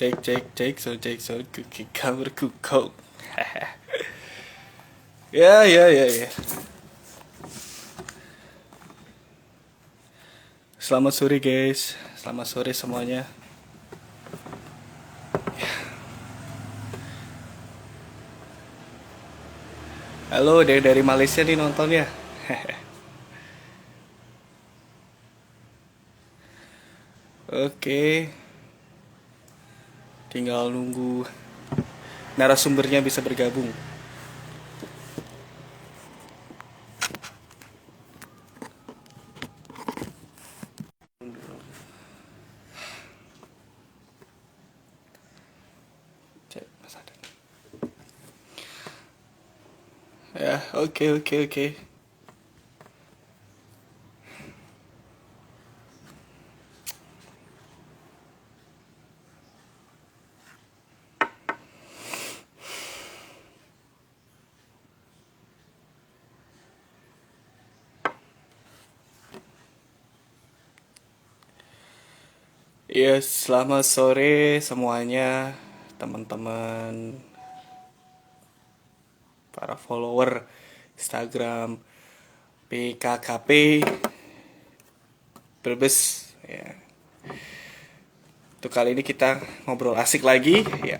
cek sound cookie kamarku kau. Ya. Selamat sore guys, selamat sore semuanya. Halo, dari Malaysia nih nonton ya. Oke, tinggal nunggu narasumbernya bisa bergabung. Cek, Mas Adan. Ya, oke. Ya, selamat sore semuanya, teman-teman, para follower Instagram PKKP Brebes. Ya, untuk kali ini kita ngobrol asik lagi. Ya,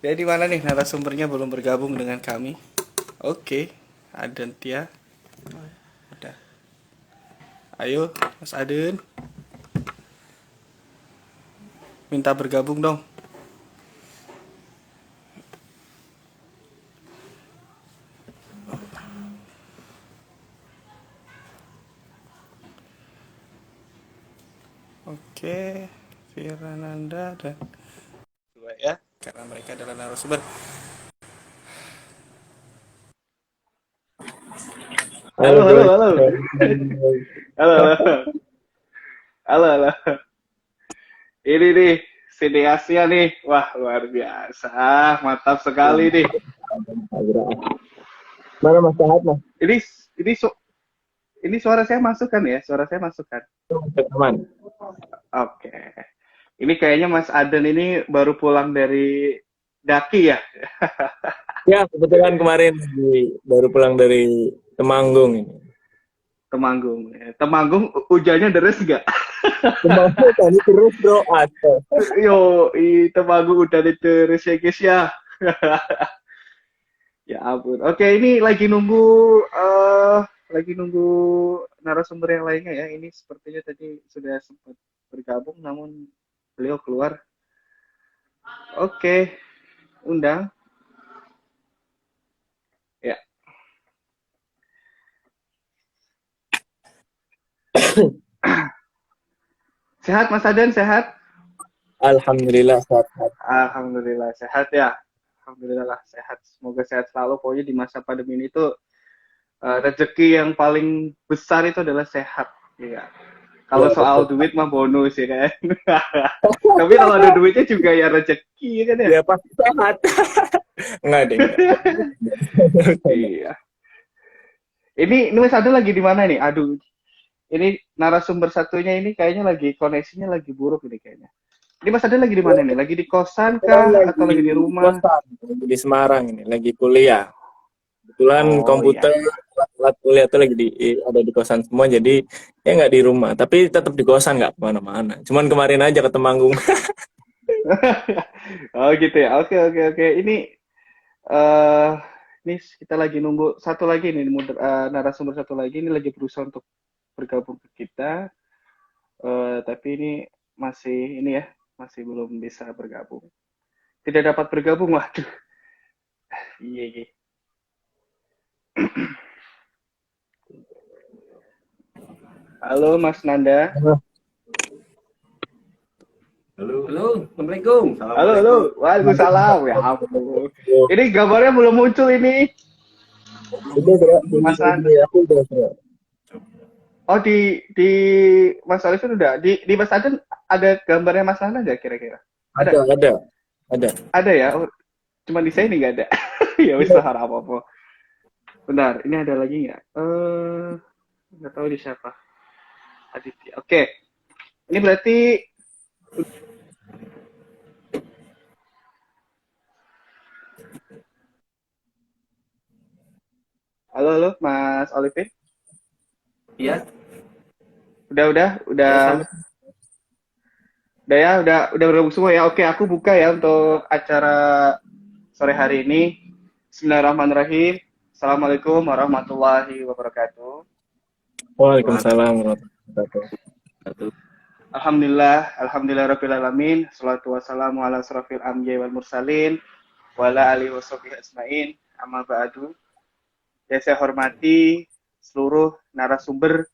jadi mana nih narasumbernya belum bergabung dengan kami? Oke, Aden Tia. Udah. Ayo, Mas Aden. Minta bergabung dong. Oke, Firananda dan dua ya, karena mereka adalah narasumber. Halo. Halo. Ini nih, Sini Asia nih. Wah, luar biasa. Mantap sekali nih. Mana Mas Sahat Mas? Ini ini su- ini suara saya masuk kan ya? Suara saya masuk kan? Teman. Oke. Ini kayaknya Mas Aden ini baru pulang dari daki ya? Ya, kebetulan kemarin baru pulang dari Temanggung ini. Temanggung. Temanggung hujannya deres nggak? Temanggung tadi terus bro, atau Temanggung udah deres ya guys ya. Ya ampun. Oke, ini eh lagi nunggu narasumber yang lainnya ya. Ini sepertinya tadi sudah sempat bergabung namun beliau keluar. Oke, undang. Ya. Sehat Mas Aden, sehat? Alhamdulillah sehat. Alhamdulillah sehat ya. Alhamdulillah lah sehat. Semoga sehat selalu. Pokoknya di masa pandemi ini tuh rezeki yang paling besar itu adalah sehat. Iya. Kalau Ya soal betul. duit mah bonus ya kan. Tapi kalau ada duitnya juga ya rezeki ya kan ya. Ya pasti sehat. Enggak deh, enggak. Iya. Ini Mas Ade lagi di mana nih? Aduh, ini narasumber satunya ini kayaknya lagi koneksinya lagi buruk ini kayaknya. Ini Mas Ade lagi di mana nih? Lagi di kosan Sekarang kah lagi atau lagi di di rumah? kosan, di Semarang ini, lagi kuliah. Kebetulan Oh iya. komputer alat kuliah tuh lagi ada di kosan semua, jadi ya nggak di rumah. Tapi tetap di kosan, nggak kemana-mana. Cuman kemarin aja ke Temanggung. Oh gitu ya. Oke. eh ini kita lagi nunggu satu lagi nih narasumber satu lagi ini lagi berusaha untuk bergabung ke kita. Tapi ini masih belum bisa bergabung. Tidak dapat bergabung, waduh. Iya. Halo Mas Nanda. Halo, Assalamualaikum. Halo. Waalaikumsalam. Ya ampun. Ini gambarnya belum muncul ini. Itu bro, Mas Nanda. aku udah bro. Oh di Mas Alifin udah. Di Mas Aden ada gambarnya Mas Nanda nggak kira-kira? Ada? Ada. Ada ya. Oh, cuma di saya ini nggak ada. Ya wis lah apa-apa. Bentar, ini ada lagi nggak? Nggak tahu di siapa. Aditya. Oke. Ini berarti Halo, halo, Mas Olivin. Iya, Udah, ya selamat. udah bergabung semua ya. Oke, aku buka ya untuk acara sore hari ini. Bismillahirrahmanirrahim. Assalamualaikum warahmatullahi wabarakatuh. Waalaikumsalam warahmatullahi Wabarakatuh. Alhamdulillah rabbil alamin. Salatu wassalamu ala asrofil anbiya'i wal mursalin wa ala alihi washabihi ajmain. Amma ba'du. Yang saya hormati seluruh narasumber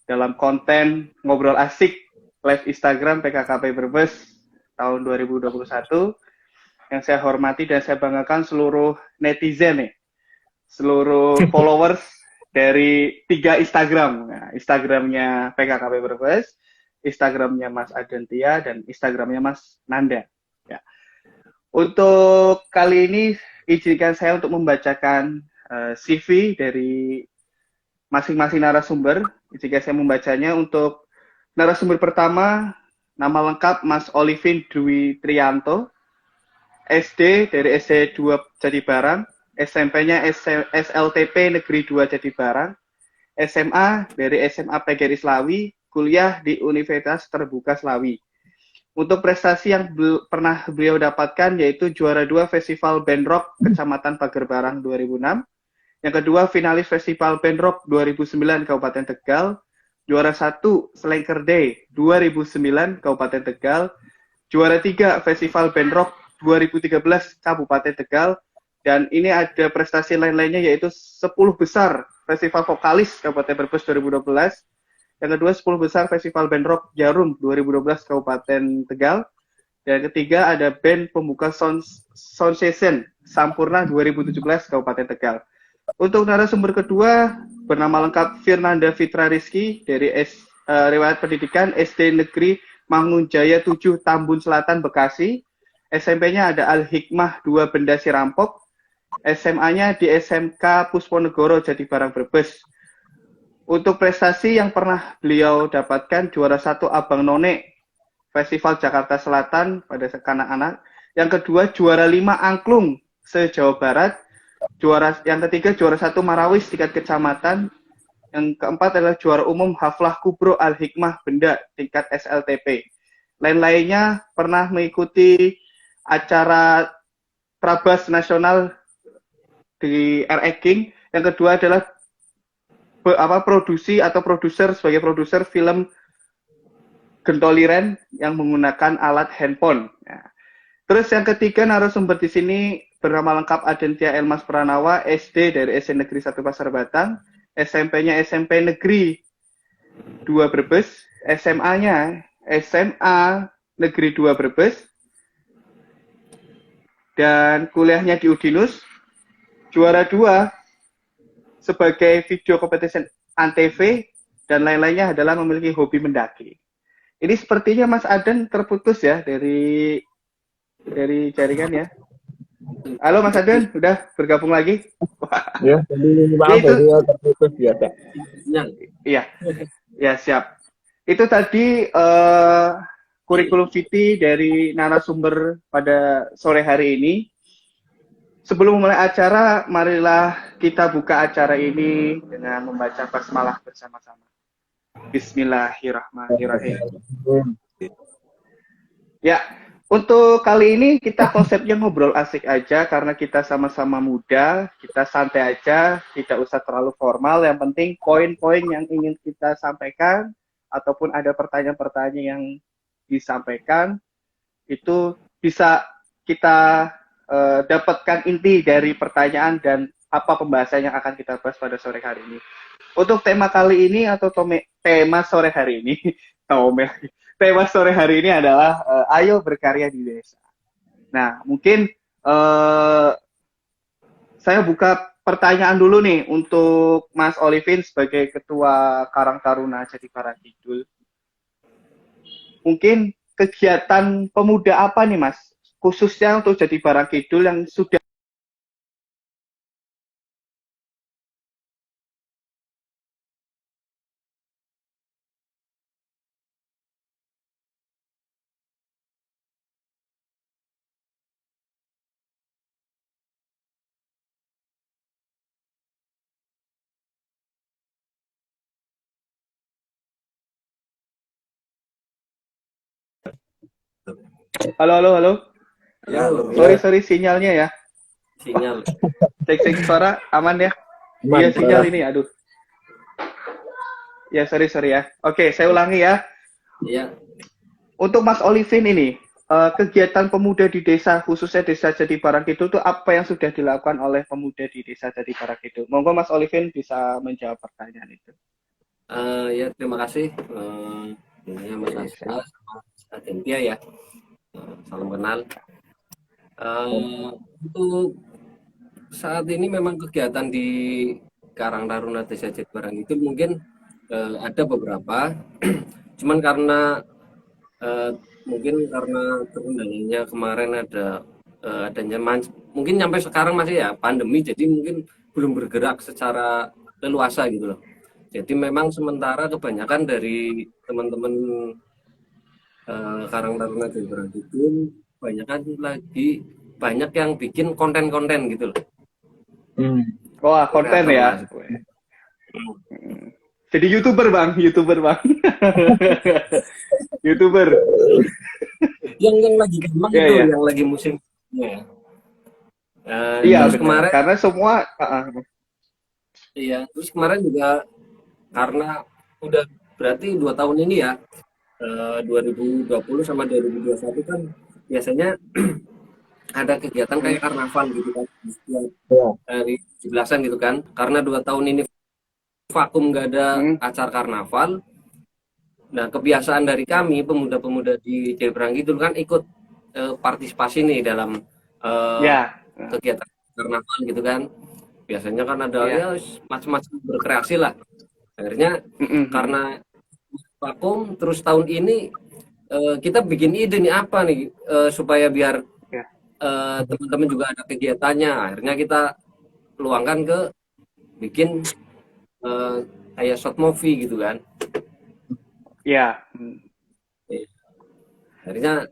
dalam konten ngobrol asik live Instagram PKKP Brebes tahun 2021. Yang saya hormati dan saya banggakan seluruh netizen nih, seluruh followers dari 3 Instagram. Nah, Instagramnya PKKP Brebes, Instagramnya Mas Adentia, dan Instagramnya Mas Nanda. Ya. Untuk kali ini izinkan saya untuk membacakan CV dari masing-masing narasumber. Izinkan saya membacanya. Untuk narasumber pertama, nama lengkap Mas Olivin Dwi Trianto, SD dari SD 2 Jatibarang, SMP-nya SLTP Negeri 2 Jatibarang, SMA dari SMA PGRI Slawi, kuliah di Universitas Terbuka Slawi. Untuk prestasi yang pernah beliau dapatkan yaitu juara 2 Festival Band Rock Kecamatan Pagerbarang 2006, yang kedua finalis Festival Band Rock 2009 Kabupaten Tegal, juara 1 Slanker Day 2009 Kabupaten Tegal, juara 3 Festival Band Rock 2013 Kabupaten Tegal, dan ini ada prestasi lain-lainnya yaitu 10 besar Festival Vokalis Kabupaten Brebes 2012, yang kedua 10 besar Festival Band Rock Jarum 2012 Kabupaten Tegal, dan ketiga ada band pembuka Sound Session Sampurna 2017 Kabupaten Tegal. Untuk narasumber kedua bernama lengkap Firnanda Fitra Rizky dari riwayat pendidikan SD Negeri Mangunjaya 7 Tambun Selatan Bekasi, SMP-nya ada Al Hikmah 2 Bendasi Rampok, SMA-nya di SMK Pusponegoro Jatibarang Brebes. Untuk prestasi yang pernah beliau dapatkan, juara 1 Abang None Festival Jakarta Selatan pada anak-anak, yang kedua juara 5 Angklung se-Jawa Barat, yang ketiga juara 1 Marawis tingkat kecamatan, yang keempat adalah juara umum Haflah Kubro Al Hikmah Benda tingkat SLTP. Lain-lainnya pernah mengikuti acara Prabas Nasional di RE King. Yang kedua adalah produser sebagai produser film Gentoliren yang menggunakan alat handphone. Nah, terus yang ketiga narasumber di sini bernama lengkap Adentia Elmas Pranawa, SD dari SD Negeri 1 Pasar Batang, SMP-nya SMP Negeri 2 Brebes, SMA-nya SMA Negeri 2 Brebes, dan kuliahnya di Udinus, juara 2 sebagai video competition Antv, dan lain-lainnya adalah memiliki hobi mendaki. Ini sepertinya Mas Aden terputus ya dari jaringan ya. Halo Mas Aden, udah bergabung lagi? Ya, jadi maaf itu, ya, terputus biasa. Iya, ya siap. Itu tadi kurikulum vitae dari narasumber pada sore hari ini. Sebelum memulai acara, marilah kita buka acara ini dengan membaca basmalah bersama-sama. Bismillahirrahmanirrahim. Ya, untuk kali ini kita konsepnya ngobrol asik aja karena kita sama-sama muda, kita santai aja, tidak usah terlalu formal. Yang penting poin-poin yang ingin kita sampaikan ataupun ada pertanyaan-pertanyaan yang disampaikan itu bisa kita dapatkan inti dari pertanyaan dan apa pembahasan yang akan kita bahas pada sore hari ini. Untuk tema kali ini atau tema sore hari ini, tema sore hari ini adalah ayo berkarya di desa. Nah, mungkin saya buka pertanyaan dulu nih untuk Mas Olivin sebagai Ketua Karang Taruna Jatibarang Kidul. Mungkin kegiatan pemuda apa nih Mas, khususnya untuk Jatibarang Kidul yang sudah Halo, halo, halo. Ya, Sorry sinyalnya ya. sinyal. Cek suara aman ya? Aman, Iya sinyal Pak. ini, aduh. Ya sorry ya. Oke, saya ulangi ya. Iya. Untuk Mas Olivin ini, kegiatan pemuda di desa, khususnya desa Jati Barang Kidul itu apa yang sudah dilakukan oleh pemuda di desa Jati Barang Kidul? Monggo Mas Olivin bisa menjawab pertanyaan itu. Ya, terima kasih. Tentunya Mas Oke, Asra sama Mas Adentia ya. Salam kenal. Untuk saat ini memang kegiatan di Karang Taruna Desa Jatibarang itu mungkin ada beberapa, cuman karena eh, mungkin karena terkendalanya kemarin adanya mungkin sampai sekarang masih ya pandemi, jadi mungkin belum bergerak secara leluasa gitu loh. Jadi memang sementara kebanyakan dari teman-teman Karang Taruna Jatibarang itu banyak yang bikin konten-konten gitu loh, Hmm. wah konten kreator ya. lah. Jadi YouTuber bang. YouTuber. Yang lagi gampang Iya itu ya. yang lagi musim ya. Iya Terus benar. kemarin Karena semua iya, terus kemarin juga karena udah berarti 2 tahun ini ya, 2020 sama 2021 kan biasanya ada kegiatan kayak karnaval gitu kan setiap Ya. hari 17-an gitu kan, karena 2 tahun ini vakum nggak ada hmm, acara karnaval. Nah, kebiasaan dari kami pemuda-pemuda di Jebrang itu kan ikut partisipasi nih dalam eh, ya. kegiatan karnaval gitu kan. Biasanya kan ada Ya. ya macam-macam berkreasi lah. Akhirnya Mm-mm. karena vakum terus tahun ini kita bikin ide nih apa nih supaya biar Ya. teman-teman juga ada kegiatannya. Akhirnya kita luangkan ke bikin eh, kayak short movie gitu kan. Ya. Akhirnya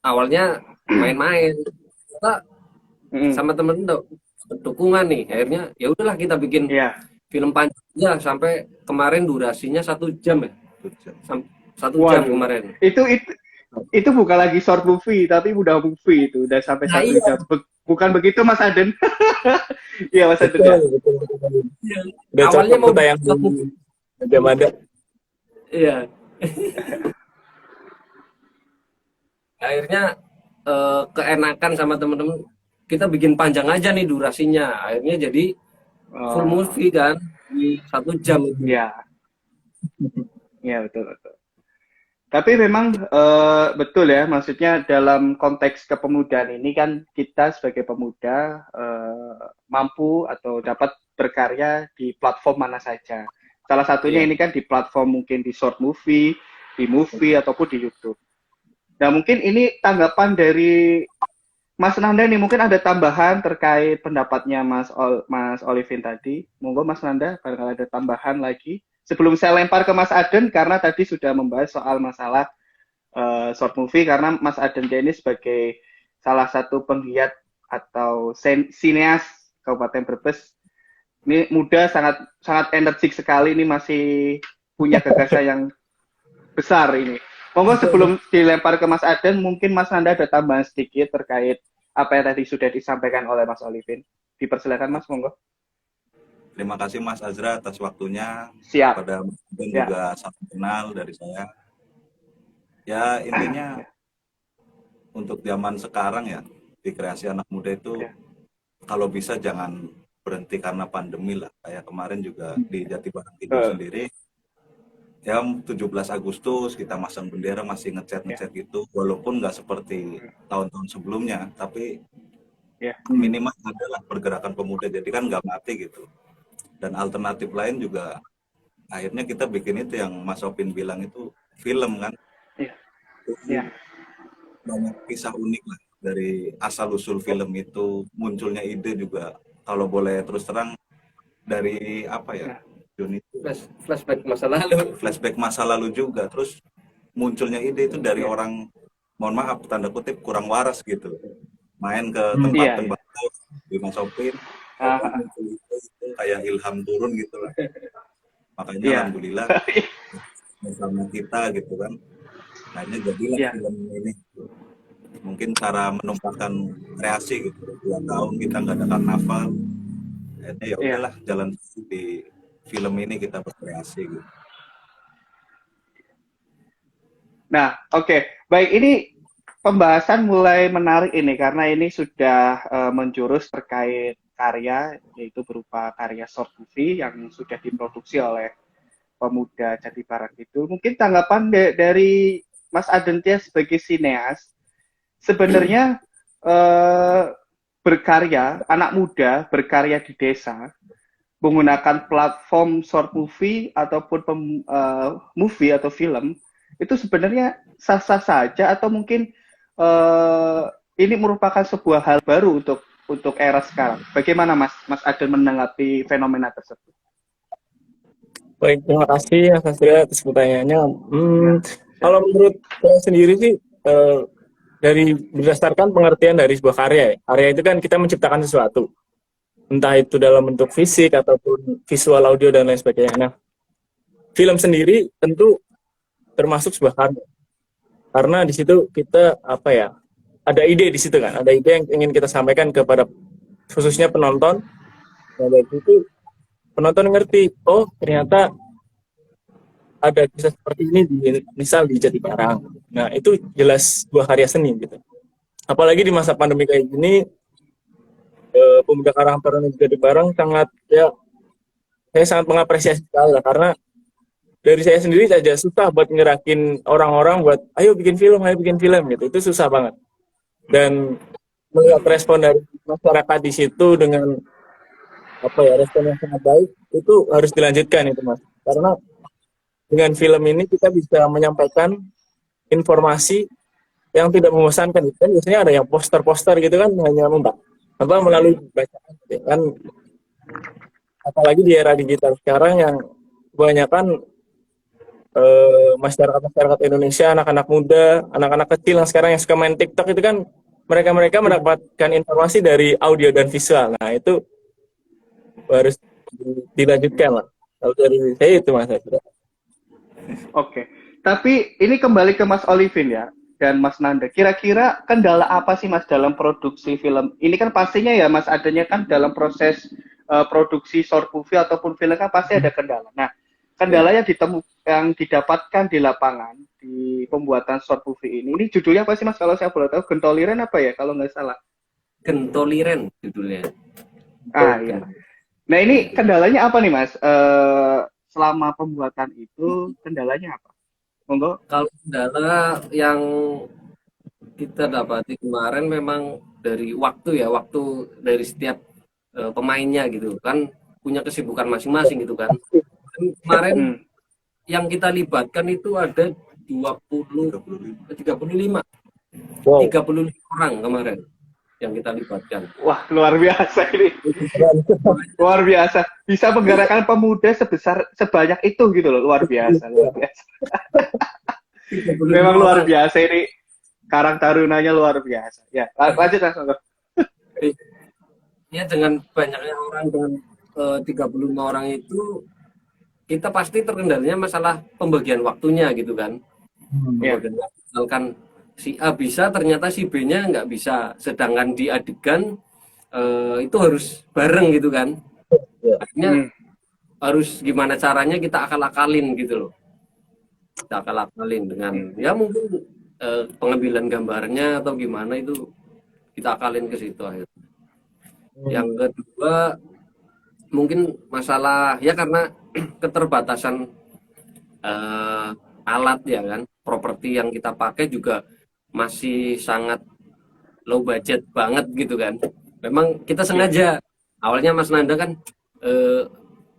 awalnya main-main. Kita Mm-mm. sama temen dukungan nih. Akhirnya ya udahlah kita bikin Ya. film panjang aja sampai kemarin durasinya 1 jam ya. 1 jam Waduh. kemarin. Itu bukan lagi short movie, tapi udah movie itu, udah sampai Nah satu iya, jam. Bukan begitu Mas Aden? Iya Mas Aden Betul, ya. betul, betul. iya. Udah Awalnya cocok mau tuh tayang di Mada. iya. Akhirnya keenakan sama temen-temen kita bikin panjang aja nih durasinya. Akhirnya jadi full Oh, movie kan di 1 jam itu. ya, ya betul betul. Tapi memang betul ya, maksudnya dalam konteks kepemudaan ini kan kita sebagai pemuda mampu atau dapat berkarya di platform mana saja. Salah satunya Iya. ini kan di platform mungkin di short movie, di movie ataupun di YouTube. Nah mungkin ini tanggapan dari Mas Nanda nih, mungkin ada tambahan terkait pendapatnya Mas Olivin tadi. Monggo Mas Nanda, barangkali ada tambahan lagi. Sebelum saya lempar ke Mas Aden, karena tadi sudah membahas soal masalah short movie, karena Mas Aden dia ini sebagai salah satu penggiat atau sineas Kabupaten Brebes. Ini muda, sangat sangat energik sekali, ini masih punya gagasan yang besar ini. Monggo sebelum dilempar ke Mas Aden, mungkin Mas Nanda ada tambahan sedikit terkait apa yang tadi sudah disampaikan oleh Mas Olivin. Dipersilakan Mas, monggo. Terima kasih Mas Azra atas waktunya. Siap. Pada dan Ya. juga salam kenal dari saya. Ya intinya Ya. untuk zaman sekarang ya di kreasi anak muda itu Ya. kalau bisa jangan berhenti karena pandemi lah. Kayak kemarin juga di Jati Barang Kidul sendiri. Ya 17 Agustus kita masang bendera masih ngecat gitu. Walaupun nggak seperti tahun-tahun sebelumnya, tapi Ya. minimal adalah pergerakan pemuda. Jadi kan nggak mati gitu. Dan alternatif lain juga akhirnya kita bikin itu yang Mas Opin bilang itu film kan. Ya. Ya. Banyak kisah unik lah dari asal usul film itu, munculnya ide juga kalau boleh terus terang dari apa ya, Joni itu Flashback masa lalu. flashback masa lalu juga. Terus munculnya ide itu dari orang, mohon maaf tanda kutip, kurang waras gitu, main ke tempat Iya. tembakau di Mas Opin, Ah, muncul itu kayak ilham turun gitu lah. Makanya Iya. alhamdulillah bersama kita gitu kan, akhirnya jadilah Iya. film ini. mungkin cara menumpahkan kreasi gitu. 2 tahun kita nggak ada karnaval, akhirnya ya Iya. udahlah jalan di film ini kita berkreasi gitu. Nah, oke. Baik, ini pembahasan mulai menarik ini karena ini sudah menjurus terkait karya, yaitu berupa karya short movie yang sudah diproduksi oleh pemuda Jati Barang itu. Mungkin tanggapan dari Mas Adentia sebagai sineas, sebenarnya berkarya, anak muda berkarya di desa, menggunakan platform short movie ataupun movie atau film, itu sebenarnya sah-sah saja atau mungkin ini merupakan sebuah hal baru untuk era sekarang. Bagaimana Mas Aden menanggapi fenomena tersebut? Baik, terima kasih Mas Astria atas pertanyaannya. Kalau menurut saya sendiri sih, dari berdasarkan pengertian dari sebuah karya, ya. Karya itu kan kita menciptakan sesuatu, entah itu dalam bentuk fisik ataupun visual, audio dan lain sebagainya. Nah, film sendiri tentu termasuk sebuah karya, karena di situ kita ada ide di situ kan, ada ide yang ingin kita sampaikan kepada khususnya penonton. Nah, dari situ penonton ngerti, oh ternyata ada kisah seperti ini misal di Jati Barang. Nah, itu jelas sebuah karya seni gitu. Apalagi di masa pandemi kayak gini, pemuda Karang Taruna di Jati Barang saya sangat mengapresiasi sekali lah, karena dari saya sendiri saja susah buat ngerakin orang-orang buat ayo bikin film gitu. Itu susah banget. Dan melihat respon dari masyarakat di situ dengan respon yang sangat baik, itu harus dilanjutkan itu Mas. Karena dengan film ini kita bisa menyampaikan informasi yang tidak membosankan. Kan biasanya ada yang poster-poster gitu kan, hanya melalui bacaan gitu kan. Apalagi di era digital sekarang yang kebanyakan masyarakat Indonesia, anak-anak muda, anak-anak kecil yang sekarang yang suka main TikTok itu kan, mereka mendapatkan informasi dari audio dan visual. Nah, itu harus dilanjutkan lah. Kalau dari saya itu Mas. Oke. Tapi ini kembali ke Mas Olivin ya dan Mas Nanda. Kira-kira kendala apa sih Mas dalam produksi film? Ini kan pastinya ya Mas adanya kan dalam proses produksi short movie ataupun film kan pasti ada kendala. Nah, kendala yang didapatkan di lapangan di pembuatan short movie ini judulnya apa sih Mas kalau saya boleh tahu? Gentoliren apa ya kalau nggak salah? Gentoliren judulnya. Iya. Nah, ini kendalanya apa nih Mas? Selama pembuatan itu kendalanya apa? Monggo. Kalau kendala yang kita dapati kemarin memang dari waktu dari setiap pemainnya gitu kan, punya kesibukan masing-masing gitu kan. Dan kemarin yang kita libatkan itu ada 35 orang kemarin yang kita libatkan. Wah, luar biasa ini. Luar biasa. Bisa menggerakkan pemuda sebanyak itu gitu loh. Luar biasa. Memang luar biasa ini. Karang Tarunanya luar biasa. Ya, lanjut langsung. Ya, dengan banyaknya orang, dengan 35 orang itu, kita pasti terkendalanya masalah pembagian waktunya gitu kan. Misalkan si A bisa, ternyata si B-nya nggak bisa. Sedangkan di adegan itu harus bareng gitu kan. Akhirnya harus gimana caranya kita akal-akalin gitu loh. Kita akal-akalin dengan ya mungkin pengambilan gambarnya atau gimana itu kita akalin ke situ akhirnya. Yang kedua mungkin masalah ya karena keterbatasan alat ya kan. Properti yang kita pakai juga masih sangat low budget banget gitu kan. Memang kita sengaja awalnya Mas Nanda kan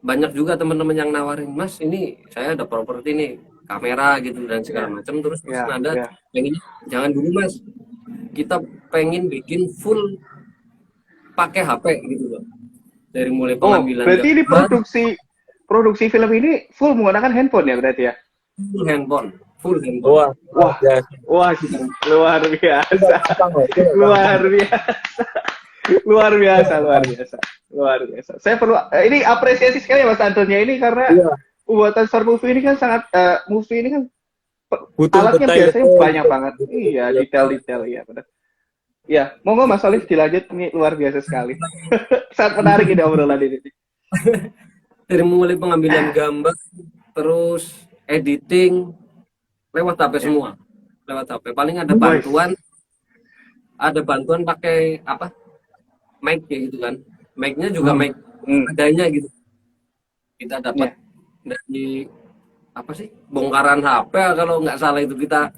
banyak juga teman-teman yang nawarin, Mas ini saya ada properti nih kamera gitu dan segala macam, terus Mas Nanda pengen jangan dulu Mas, kita pengen bikin full pakai HP gitu loh, dari mulai pengambilan. Berarti ini produksi film ini full menggunakan handphone ya berarti ya? Full handphone. Wah, luar biasa. Luar biasa. Saya perlu ini apresiasi sekali ya Mas Antonnya ini karena pembuatan short movie ini kan sangat movie ini kan alatnya biasanya banyak banget. Iya, detail ya benar. Ya, monggo Mas Olive dilanjut, ini luar biasa sekali. Sangat menarik ini obrolan ini. Dari mulai pengambilan gambar, terus editing, lewat HP semua. Lewat HP. Paling Wais. ada bantuan pakai apa? Mic kayak gitu kan. Mic-nya juga mic Hmm. adanya gitu. Kita dapat dari apa sih? Bongkaran HP kalau nggak salah itu kita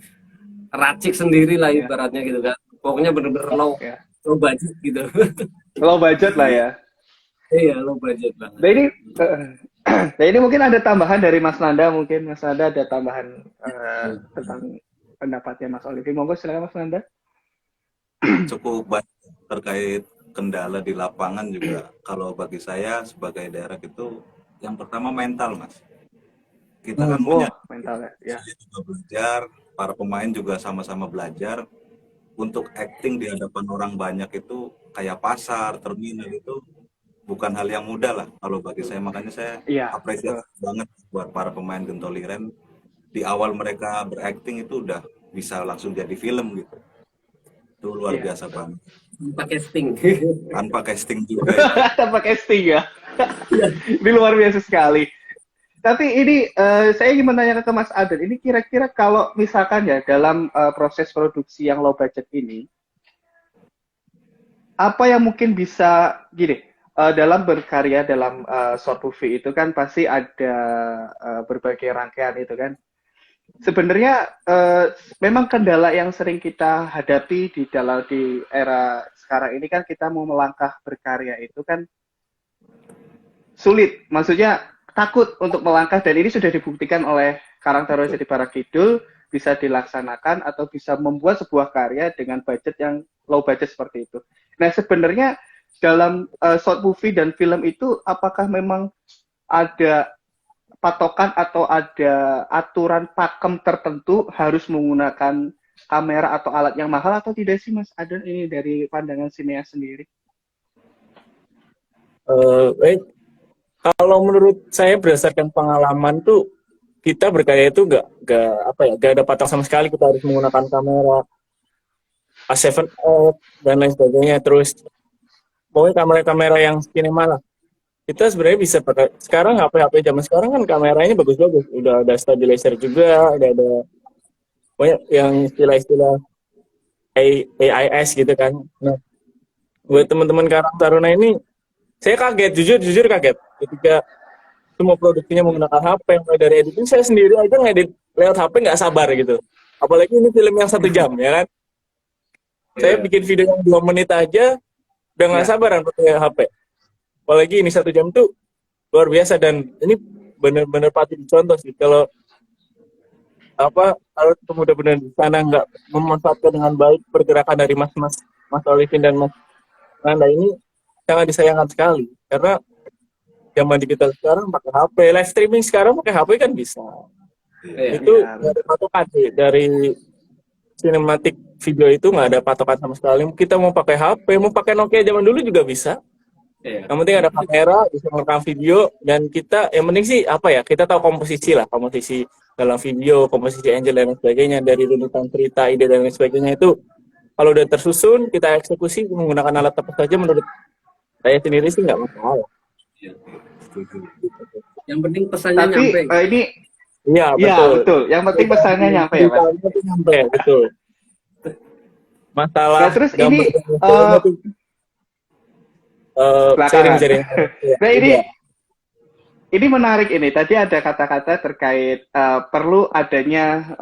racik sendiri lah Ya. ibaratnya gitu kan. Pokoknya bener-bener Ya. low budget gitu. Low budget lah ya. Iya, low budget banget. Nah ini, nah ini mungkin ada tambahan dari Mas Nanda, mungkin Mas Nanda ada tambahan tentang pendapatnya Mas Olivi. Monggo silakan Mas Nanda. Cukup banyak terkait kendala di lapangan juga. Kalau bagi saya sebagai daerah itu yang pertama mental, Mas. Kita kan punya mental ya. saya juga belajar, para pemain juga sama-sama belajar untuk acting di hadapan orang banyak itu kayak pasar, terminal itu bukan hal yang mudah lah kalau bagi saya. Makanya saya apresiasi banget buat para pemain Gentoliren. Di awal mereka berakting itu udah bisa langsung jadi film gitu. Itu luar biasa banget. Tanpa casting. Tanpa casting juga. Tanpa casting ya. Ini luar biasa sekali. Tapi ini saya ingin menanyakan ke Mas Aden. Ini kira-kira kalau misalkan ya dalam proses produksi yang low budget ini, apa yang mungkin bisa gini? Dalam berkarya dalam short movie itu kan pasti ada berbagai rangkaian itu kan. Sebenarnya memang kendala yang sering kita hadapi di era sekarang ini kan kita mau melangkah berkarya itu kan sulit. Maksudnya takut untuk melangkah dan ini sudah dibuktikan oleh Karang Taruna Jati Barang Kidul bisa dilaksanakan atau bisa membuat sebuah karya dengan budget yang low budget seperti itu. Nah sebenarnya dalam short movie dan film itu apakah memang ada patokan atau ada aturan pakem tertentu harus menggunakan kamera atau alat yang mahal atau tidak sih Mas Aden ini dari pandangan sineas sendiri? Kalau menurut saya berdasarkan pengalaman tuh kita berkarya itu gak ada patok sama sekali. Kita harus menggunakan kamera A7 dan lain sebagainya. Terus pokoknya kamera-kamera yang cinema lah. Kita sebenarnya bisa pakai sekarang HP zaman sekarang kan kameranya bagus-bagus. Udah ada stabilizer juga, udah ada banyak yang istilah-istilah AIS gitu kan. Nah, buat teman-teman Karang Taruna ini saya kaget, jujur kaget ketika semua produksinya menggunakan HP. Mulai dari editing saya sendiri aja ngedit lewat HP nggak sabar gitu. Apalagi ini film yang 1 jam ya kan. Saya bikin video yang 2 menit aja udah nggak sabaran pakai HP. Apalagi ini 1 jam tuh luar biasa dan ini benar-benar patut dicontoh sih. Kalau pemuda-pemuda di sana nggak memanfaatkan dengan baik pergerakan dari Mas Olivin dan Mas Nanda ini sangat disayangkan sekali karena zaman digital sekarang pakai HP, live streaming sekarang pakai HP kan bisa. Itu nggak ada patokan sih dari cinematic video itu nggak ada patokan sama sekali. Kita mau pakai HP, mau pakai Nokia zaman dulu juga bisa. Yang penting ada kamera, bisa merekam video dan kita yang penting sih kita tahu komposisi dalam video, komposisi angle dan lain sebagainya dari runutan cerita, ide dan lain sebagainya itu kalau udah tersusun kita eksekusi menggunakan alat apa saja menurut saya sendiri sih nggak masalah. Yang penting pesannya nyampe. Ini iya betul. Yang penting pesannya nyampe ya, Pak. Nyampe, betul. Masalah terus ini sharing. Nah ini menarik ini. Tadi ada kata-kata terkait perlu adanya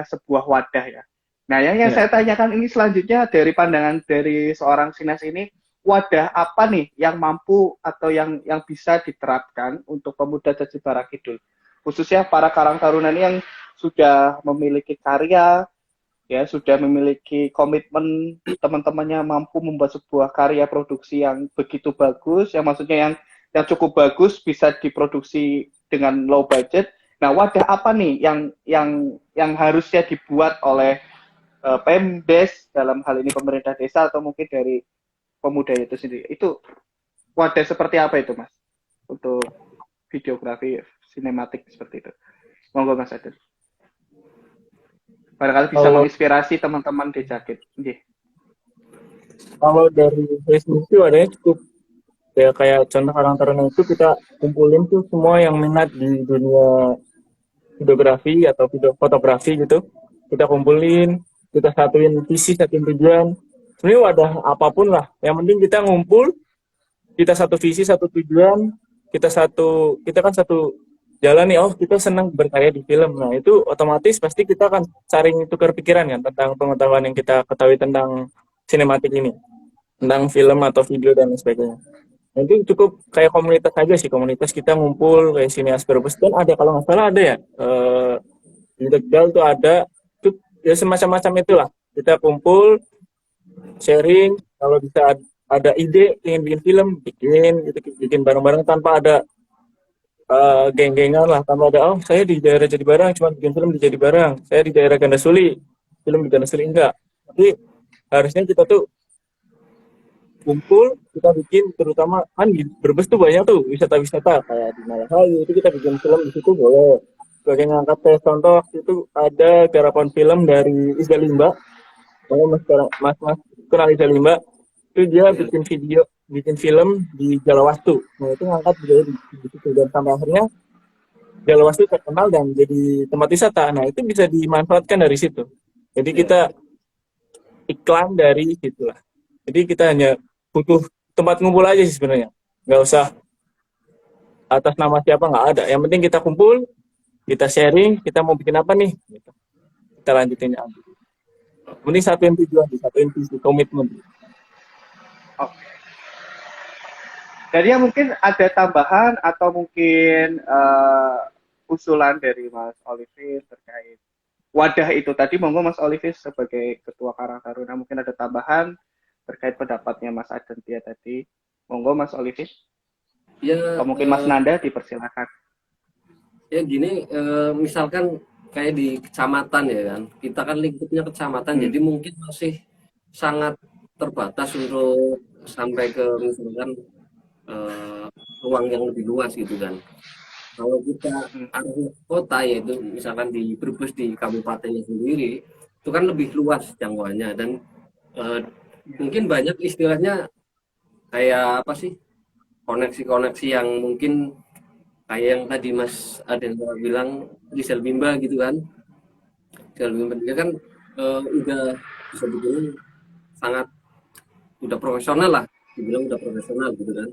sebuah wadah ya. Nah yang saya tanyakan ini selanjutnya dari pandangan dari seorang sineas ini, wadah apa nih yang mampu atau yang bisa diterapkan untuk pemuda Jati Barang Kidul, khususnya para Karang Taruna ini yang sudah memiliki karya, ya sudah memiliki komitmen, teman-temannya mampu membuat sebuah karya produksi yang begitu bagus, yang maksudnya yang cukup bagus bisa diproduksi dengan low budget. Nah wadah apa nih yang harusnya dibuat oleh Pemdes dalam hal ini pemerintah desa atau mungkin dari pemuda itu sendiri, itu wadah seperti apa itu Mas untuk videografi sinematik seperti itu? Monggo Mas Aden. Barangkali bisa Kalau menginspirasi teman-teman di Jakit. Nggih. kalau dari Facebook itu adanya cukup ya, kayak contoh Karang Taruna itu kita kumpulin tuh semua yang minat di dunia videografi atau video fotografi gitu, kita kumpulin, kita satuin visi, satuin tujuan. Sebenarnya wadah apapun lah, yang penting kita ngumpul, kita satu visi, satu tujuan, kita kan satu jalan nih. Oh, kita senang berkarya di film. Nah, itu otomatis pasti kita akan saling tukar pikiran kan tentang pengetahuan yang kita ketahui tentang sinematik ini, tentang film atau video dan lain sebagainya. Nah, itu cukup kayak komunitas aja sih, komunitas kita ngumpul kayak Sineas Brebes, dan ada kalau nggak salah ada ya, di Tegal tuh ada, itu ya semacam-macam itulah. Kita kumpul, sharing, kalau bisa ada ide ingin bikin film, bikin gitu, bikin bareng-bareng tanpa ada geng-gengan lah, tanpa ada oh saya di daerah Jadi Barang cuma bikin film di Jadi Barang, saya di daerah Gandasuli film di Gandasuli, enggak. Tapi harusnya kita tuh kumpul, kita bikin, terutama kan di Brebes tuh banyak tuh wisata-wisata kayak di Malahayu, itu kita bikin film di situ boleh. Sebagai ngangkat tes contoh itu ada garapan film dari Isda Limba. Mas kenal Isda Limba, itu dia Ya, bikin film di Jalawastu. Nah itu ngangkat budaya di situ, dan sampai akhirnya Jalawastu terkenal dan jadi tempat wisata. Nah itu bisa dimanfaatkan dari situ. Jadi ya, kita iklan dari situ lah. Jadi kita hanya butuh tempat ngumpul aja sih sebenarnya. Nggak usah atas nama siapa, nggak ada. Yang penting kita kumpul, kita sharing, kita mau bikin apa nih. Gitu. Kita lanjutin aja. Mending satuin tujuan, satuin visi, komitmen. Oke. Jadi ya mungkin ada tambahan atau mungkin usulan dari Mas Olivis terkait wadah itu tadi. Monggo Mas Olivis sebagai Ketua Karang Taruna mungkin ada tambahan terkait pendapatnya Mas Adentia tadi. Monggo Mas Olivis. ya, Atau mungkin Mas Nanda dipersilakan. ya gini, misalkan kayak di kecamatan ya kan, kita kan lingkupnya kecamatan, jadi mungkin masih sangat terbatas untuk sampai ke misalkan ruang yang lebih luas gitu kan. Kalau kita arahnya ke kota, yaitu misalkan di Brebes di kabupatennya sendiri, itu kan lebih luas jangkauannya, dan mungkin banyak istilahnya kayak apa sih, koneksi-koneksi yang mungkin kayak yang tadi Mas Aden bilang di Selbimba gitu kan. Selbimba dia kan udah bisa dibilang sangat udah profesional lah, dibilang udah profesional gitu kan.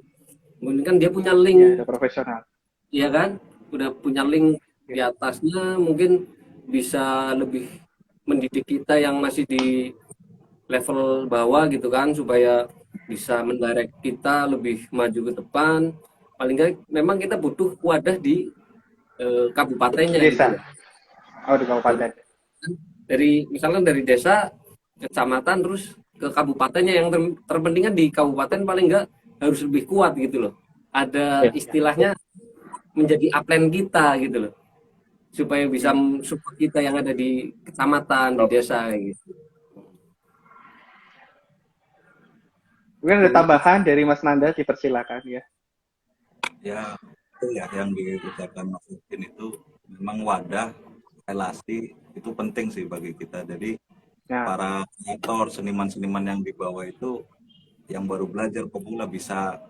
Mungkin kan dia punya Ya, link, ada profesional. iya kan, udah punya link di atasnya, mungkin bisa lebih mendidik kita yang masih di level bawah gitu kan, supaya bisa mendirect kita lebih maju ke depan. Paling nggak memang kita butuh wadah di kabupatennya gitu Desa. loh. Oh, di kabupaten. Dari misalnya dari desa, kecamatan, terus ke kabupatennya, yang terpenting kan di kabupaten paling nggak harus lebih kuat gitu loh. Ada Ya. istilahnya menjadi upline kita gitu loh, supaya bisa support kita yang ada di kecamatan, di desa gitu. Mungkin ada tambahan dari Mas Nanda dipersilakan ya. Ya, itu ya yang diucapkan Mas Udin itu memang wadah, relasi itu penting sih bagi kita. Jadi Nah, para aktor, seniman-seniman yang di bawah itu yang baru belajar pemula bisa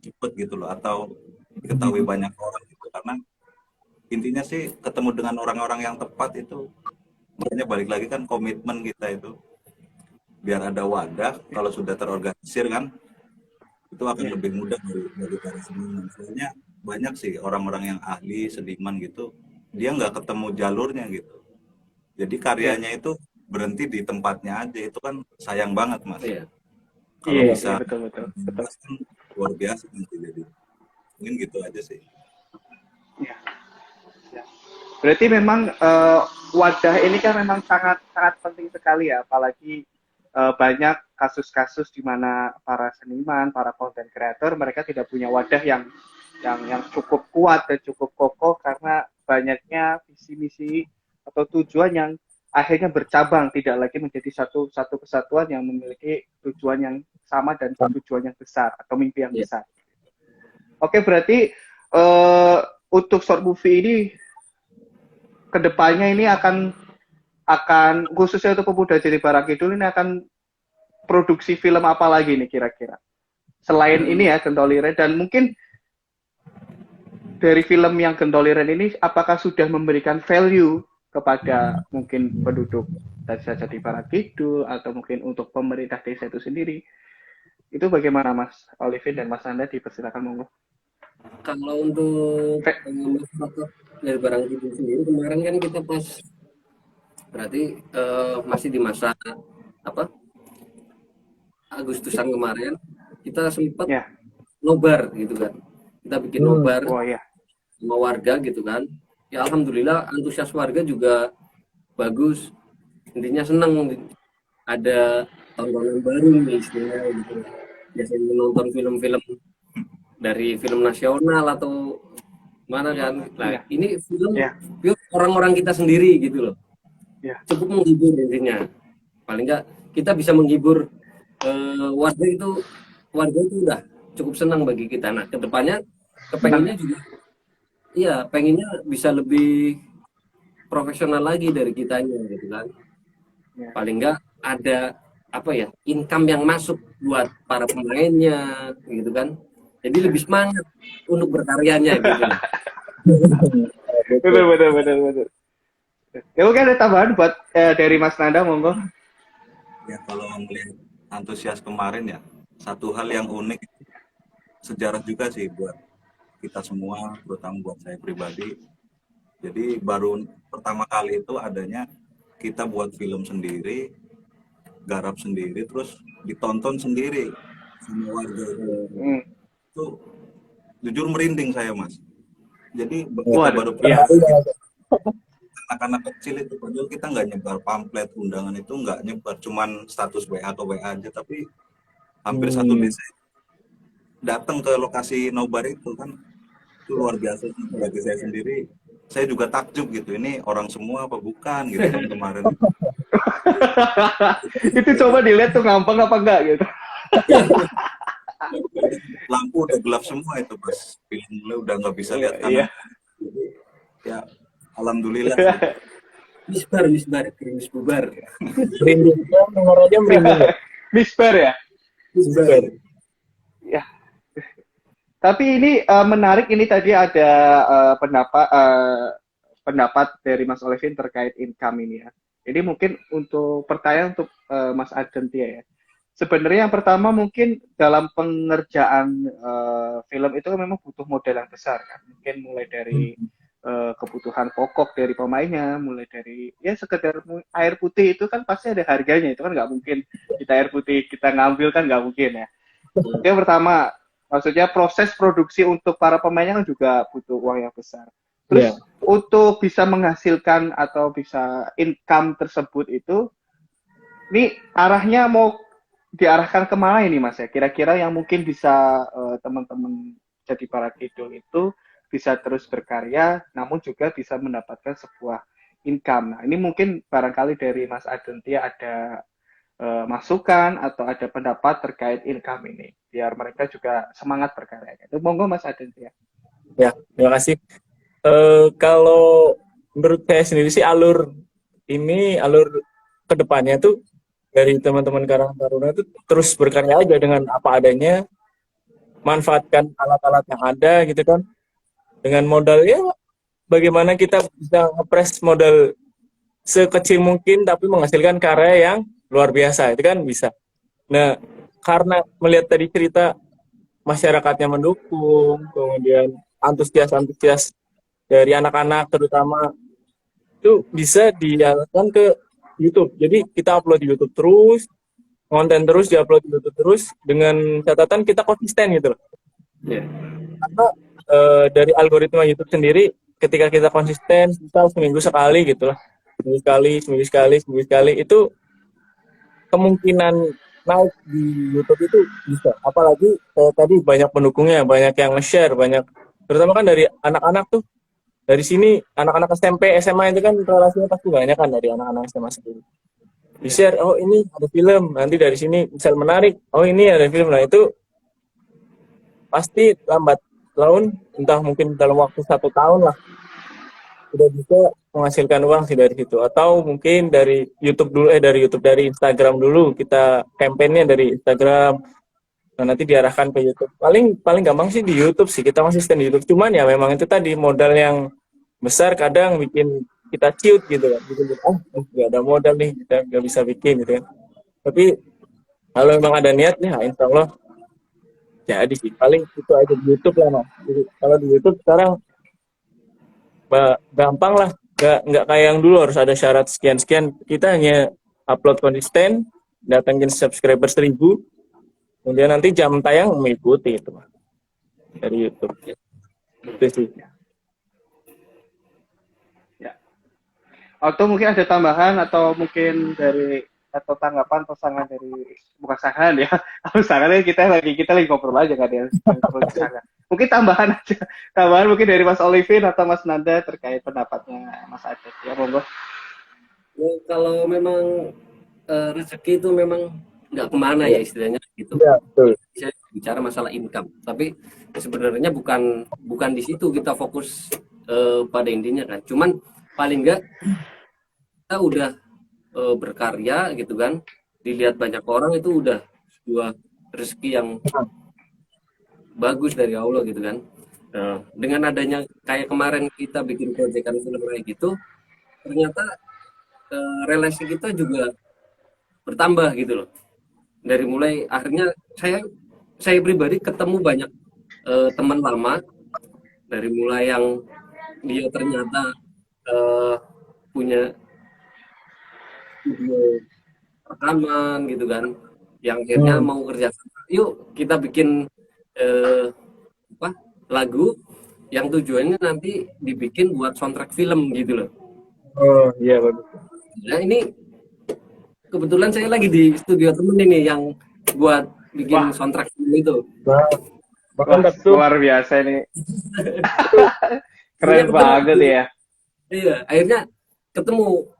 cepet gitu loh, atau diketahui banyak orang gitu. Karena intinya sih ketemu dengan orang-orang yang tepat itu, makanya balik lagi kan komitmen kita itu biar ada wadah. Kalau sudah terorganisir kan itu akan lebih mudah bagi para seniman. Soalnya banyak sih orang-orang yang ahli seniman gitu, dia nggak ketemu jalurnya gitu. Jadi karyanya itu berhenti di tempatnya aja, itu kan sayang banget Mas. Iya. Kalau iya, bisa betul. kan luar biasa nanti. Jadi mungkin gitu aja sih. Ya. Berarti memang wadah ini kan memang sangat sangat penting sekali ya, apalagi banyak kasus-kasus di mana para seniman, para content creator mereka tidak punya wadah yang cukup kuat dan cukup kokoh karena banyaknya visi misi atau tujuan yang akhirnya bercabang, tidak lagi menjadi satu kesatuan yang memiliki tujuan yang sama dan tujuan yang besar atau mimpi yang besar. Oke, berarti untuk short movie ini kedepannya ini akan akan khususnya untuk Pemuda Jatibarang Kidul ini akan produksi film apa lagi nih kira-kira? Selain ini ya Gentoliren, dan mungkin dari film yang Gentoliren ini apakah sudah memberikan value kepada mungkin penduduk desa Jatibarang Kidul atau mungkin untuk pemerintah desa itu sendiri? Itu bagaimana Mas Olivin dan Mas Nanda, dipersilakan monggo. Kalau untuk masyarakat dari Barang Kidul sendiri kemarin kan kita pas berarti masih di masa apa Agustusan kemarin kita sempat Ya. nobar gitu kan, kita bikin nobar Oh ya. sama warga gitu kan, ya alhamdulillah antusias warga juga bagus, intinya seneng ada tontonan baru nih istilahnya gitu. Biasanya nonton film-film dari film nasional atau mana kan, nah ini film pure orang-orang kita sendiri gitu loh. Cukup menghibur intinya, paling nggak kita bisa menghibur warga itu udah cukup senang bagi kita. Nah kedepannya kepengennya juga iya pengennya bisa lebih profesional lagi dari kitanya gitu kan, paling nggak ada apa ya income yang masuk buat para pemainnya gitu kan, jadi lebih semangat untuk berkaryanya gitu. Betul. Ya mungkin ada tambahan buat dari Mas Nanda, monggo. Ya kalau melihat antusias kemarin ya, satu hal yang unik, sejarah juga sih buat kita semua, terutama buat saya pribadi. Jadi baru pertama kali itu adanya kita buat film sendiri, garap sendiri, terus ditonton sendiri sama warga. Itu jujur merinding saya Mas. Jadi kita baru anak-anak kecil itu, padahal kita nggak nyebar pamflet undangan, itu nggak nyebar, cuman status WA atau WA aja, tapi hampir satu desa datang ke lokasi nobar itu kan, itu luar biasa. Bagi saya sendiri, saya juga takjub gitu, ini orang semua apa bukan gitu kan kemarin. Itu coba dilihat tuh ngampang apa enggak gitu. Lampu udah gelap semua itu pas filmnya, udah nggak bisa lihat kanan. Ya alhamdulillah. Misbar, bubar. Merinding, nomor aja merinding. Misbar ya? Misbar. Ya. Tapi ini menarik, ini tadi ada pendapat dari Mas Olivin terkait income ini ya. Jadi mungkin untuk pertanyaan untuk Mas Adentia ya. Sebenarnya yang pertama mungkin dalam pengerjaan film itu memang butuh modal yang besar kan. Mungkin mulai dari kebutuhan pokok dari pemainnya, mulai dari ya sekedar air putih itu kan pasti ada harganya, itu kan nggak mungkin kita air putih kita ngambil kan nggak mungkin ya. Itu yang pertama, maksudnya proses produksi untuk para pemainnya kan juga butuh uang yang besar. Terus untuk bisa menghasilkan atau bisa income tersebut itu, ini arahnya mau diarahkan kemana ini Mas ya? Kira-kira yang mungkin bisa teman-teman Jatibarang Kidul itu bisa terus berkarya, namun juga bisa mendapatkan sebuah income. Nah, ini mungkin barangkali dari Mas Adentia ada masukan atau ada pendapat terkait income ini, biar mereka juga semangat berkarya. Itu monggo Mas Adentia. Ya, terima kasih. Kalau menurut saya sendiri sih alur kedepannya tuh dari teman-teman Karang Taruna itu terus berkarya aja dengan apa adanya, manfaatkan alat-alat yang ada gitu kan. Dengan modal ya bagaimana kita bisa ngepres modal sekecil mungkin tapi menghasilkan karya yang luar biasa, itu kan bisa. Nah, karena melihat tadi cerita masyarakatnya mendukung, kemudian antusias dari anak-anak terutama, itu bisa dialihkan ke YouTube. Jadi kita upload di YouTube terus, konten terus diupload di YouTube terus, dengan catatan kita konsisten gitu loh. Karena dari algoritma YouTube sendiri, ketika kita konsisten, kita seminggu sekali gitu lah, seminggu sekali, itu kemungkinan naik di YouTube itu bisa. Apalagi tadi banyak pendukungnya, banyak yang nge-share, banyak, terutama kan dari anak-anak tuh. Dari sini anak-anak SMP, SMA itu kan relasinya pasti banyak kan dari anak-anak SMA sendiri. Di-share, oh ini ada film, nanti dari sini misal menarik, oh ini ada film, nah itu pasti lambat laun, entah mungkin dalam waktu 1 tahun lah, sudah bisa menghasilkan uang sih dari situ. Atau mungkin dari YouTube dulu, dari Instagram dulu, kita kampanye dari Instagram. Nah, nanti diarahkan ke YouTube. Paling paling gampang sih di YouTube sih, kita masih stand di YouTube. Cuman ya memang itu tadi modal yang besar kadang bikin kita ciut gitu kan. Bikin nggak ada modal nih, kita nggak bisa bikin gitu kan. Tapi kalau memang ada niat nih, insya Allah jadi sih. Paling itu aja di YouTube lah mas. Kalau di YouTube sekarang gampang lah. Nggak kayak yang dulu harus ada syarat sekian-sekian. Kita hanya upload konsisten, datengin subscriber 1.000, kemudian nanti jam tayang mengikuti itu mas. Dari YouTube. Itu sih. Ya. Atau mungkin ada tambahan atau mungkin dari atau tanggapan atau sangan dari bukan sangan ya. Kalau sangan kita lagi ngobrol aja kan ya. Mungkin tambahan aja. Tambahan mungkin dari Mas Olivin atau Mas Nanda terkait pendapatnya Mas Aceh. Ya monggo. Ya, kalau memang rezeki itu memang nggak kemana ya istilahnya gitu. Ya, betul. Saya bicara masalah income, tapi sebenarnya bukan di situ kita fokus pada intinya kan. Cuman paling nggak kita udah berkarya gitu kan, dilihat banyak orang itu udah sebuah rezeki yang bagus dari Allah gitu kan. Dengan adanya kayak kemarin kita bikin proyekan film kayak gitu, ternyata relasi kita juga bertambah gitu loh. Dari mulai akhirnya saya pribadi ketemu banyak teman lama, dari mulai yang dia ternyata punya video rekaman gitu kan, yang akhirnya mau kerja sama, yuk kita bikin lagu yang tujuannya nanti dibikin buat soundtrack film gitu loh. Oh iya bagus. Nah ini kebetulan saya lagi di studio temen ini yang buat bikin soundtrack film itu. Luar biasa ini. Keren banget ya. Iya, akhirnya ketemu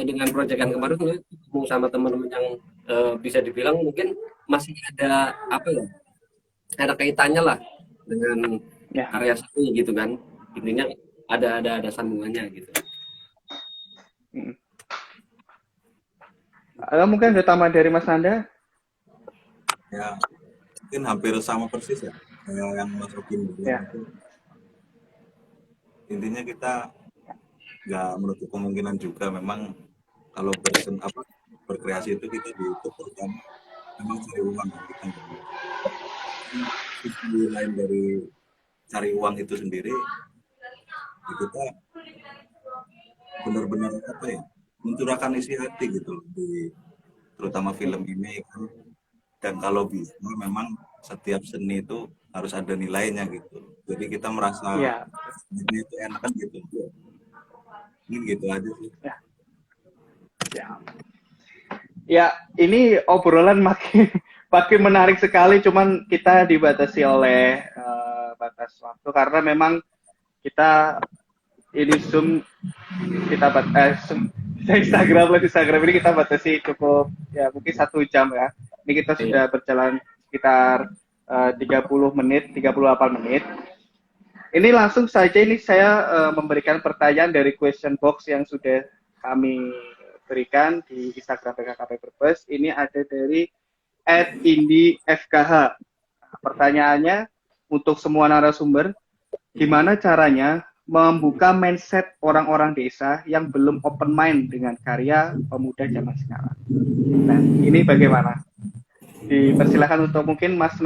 dengan proyekan kemarin, ketemu sama teman-teman yang bisa dibilang mungkin masih ada ada kaitannya lah dengan karya seni gitu kan. Intinya ada sambungannya gitu. Mungkin ada tambahan dari Mas Nanda? Ya, mungkin hampir sama persis ya kayak yang Mas Rokin bilang. Ya. Intinya kita nggak menutup kemungkinan juga memang kalau berkreasi itu kita diuntungkan memang cari uang kita sisi lain dari cari uang itu sendiri kita benar-benar mencurahkan isi hati gitu di terutama film ini kan. Dan kalau bisa memang setiap seni itu harus ada nilainya gitu, jadi kita merasa ini itu enak kan gitu. Ini gitu aja sih. Ya, ini obrolan makin menarik sekali, cuman kita dibatasi oleh batas waktu karena memang kita ini Zoom kita Instagram ini kita batasi cukup ya mungkin 1 jam ya. Ini kita sudah berjalan sekitar 38 menit. Ini langsung saja ini saya memberikan pertanyaan dari question box yang sudah kami berikan di Instagram PKKP Brebes. Ini ada dari @indifkh. Pertanyaannya untuk semua narasumber, gimana caranya membuka mindset orang-orang desa yang belum open mind dengan karya pemuda zaman sekarang? Nah, ini bagaimana? Dipersilakan untuk mungkin Mas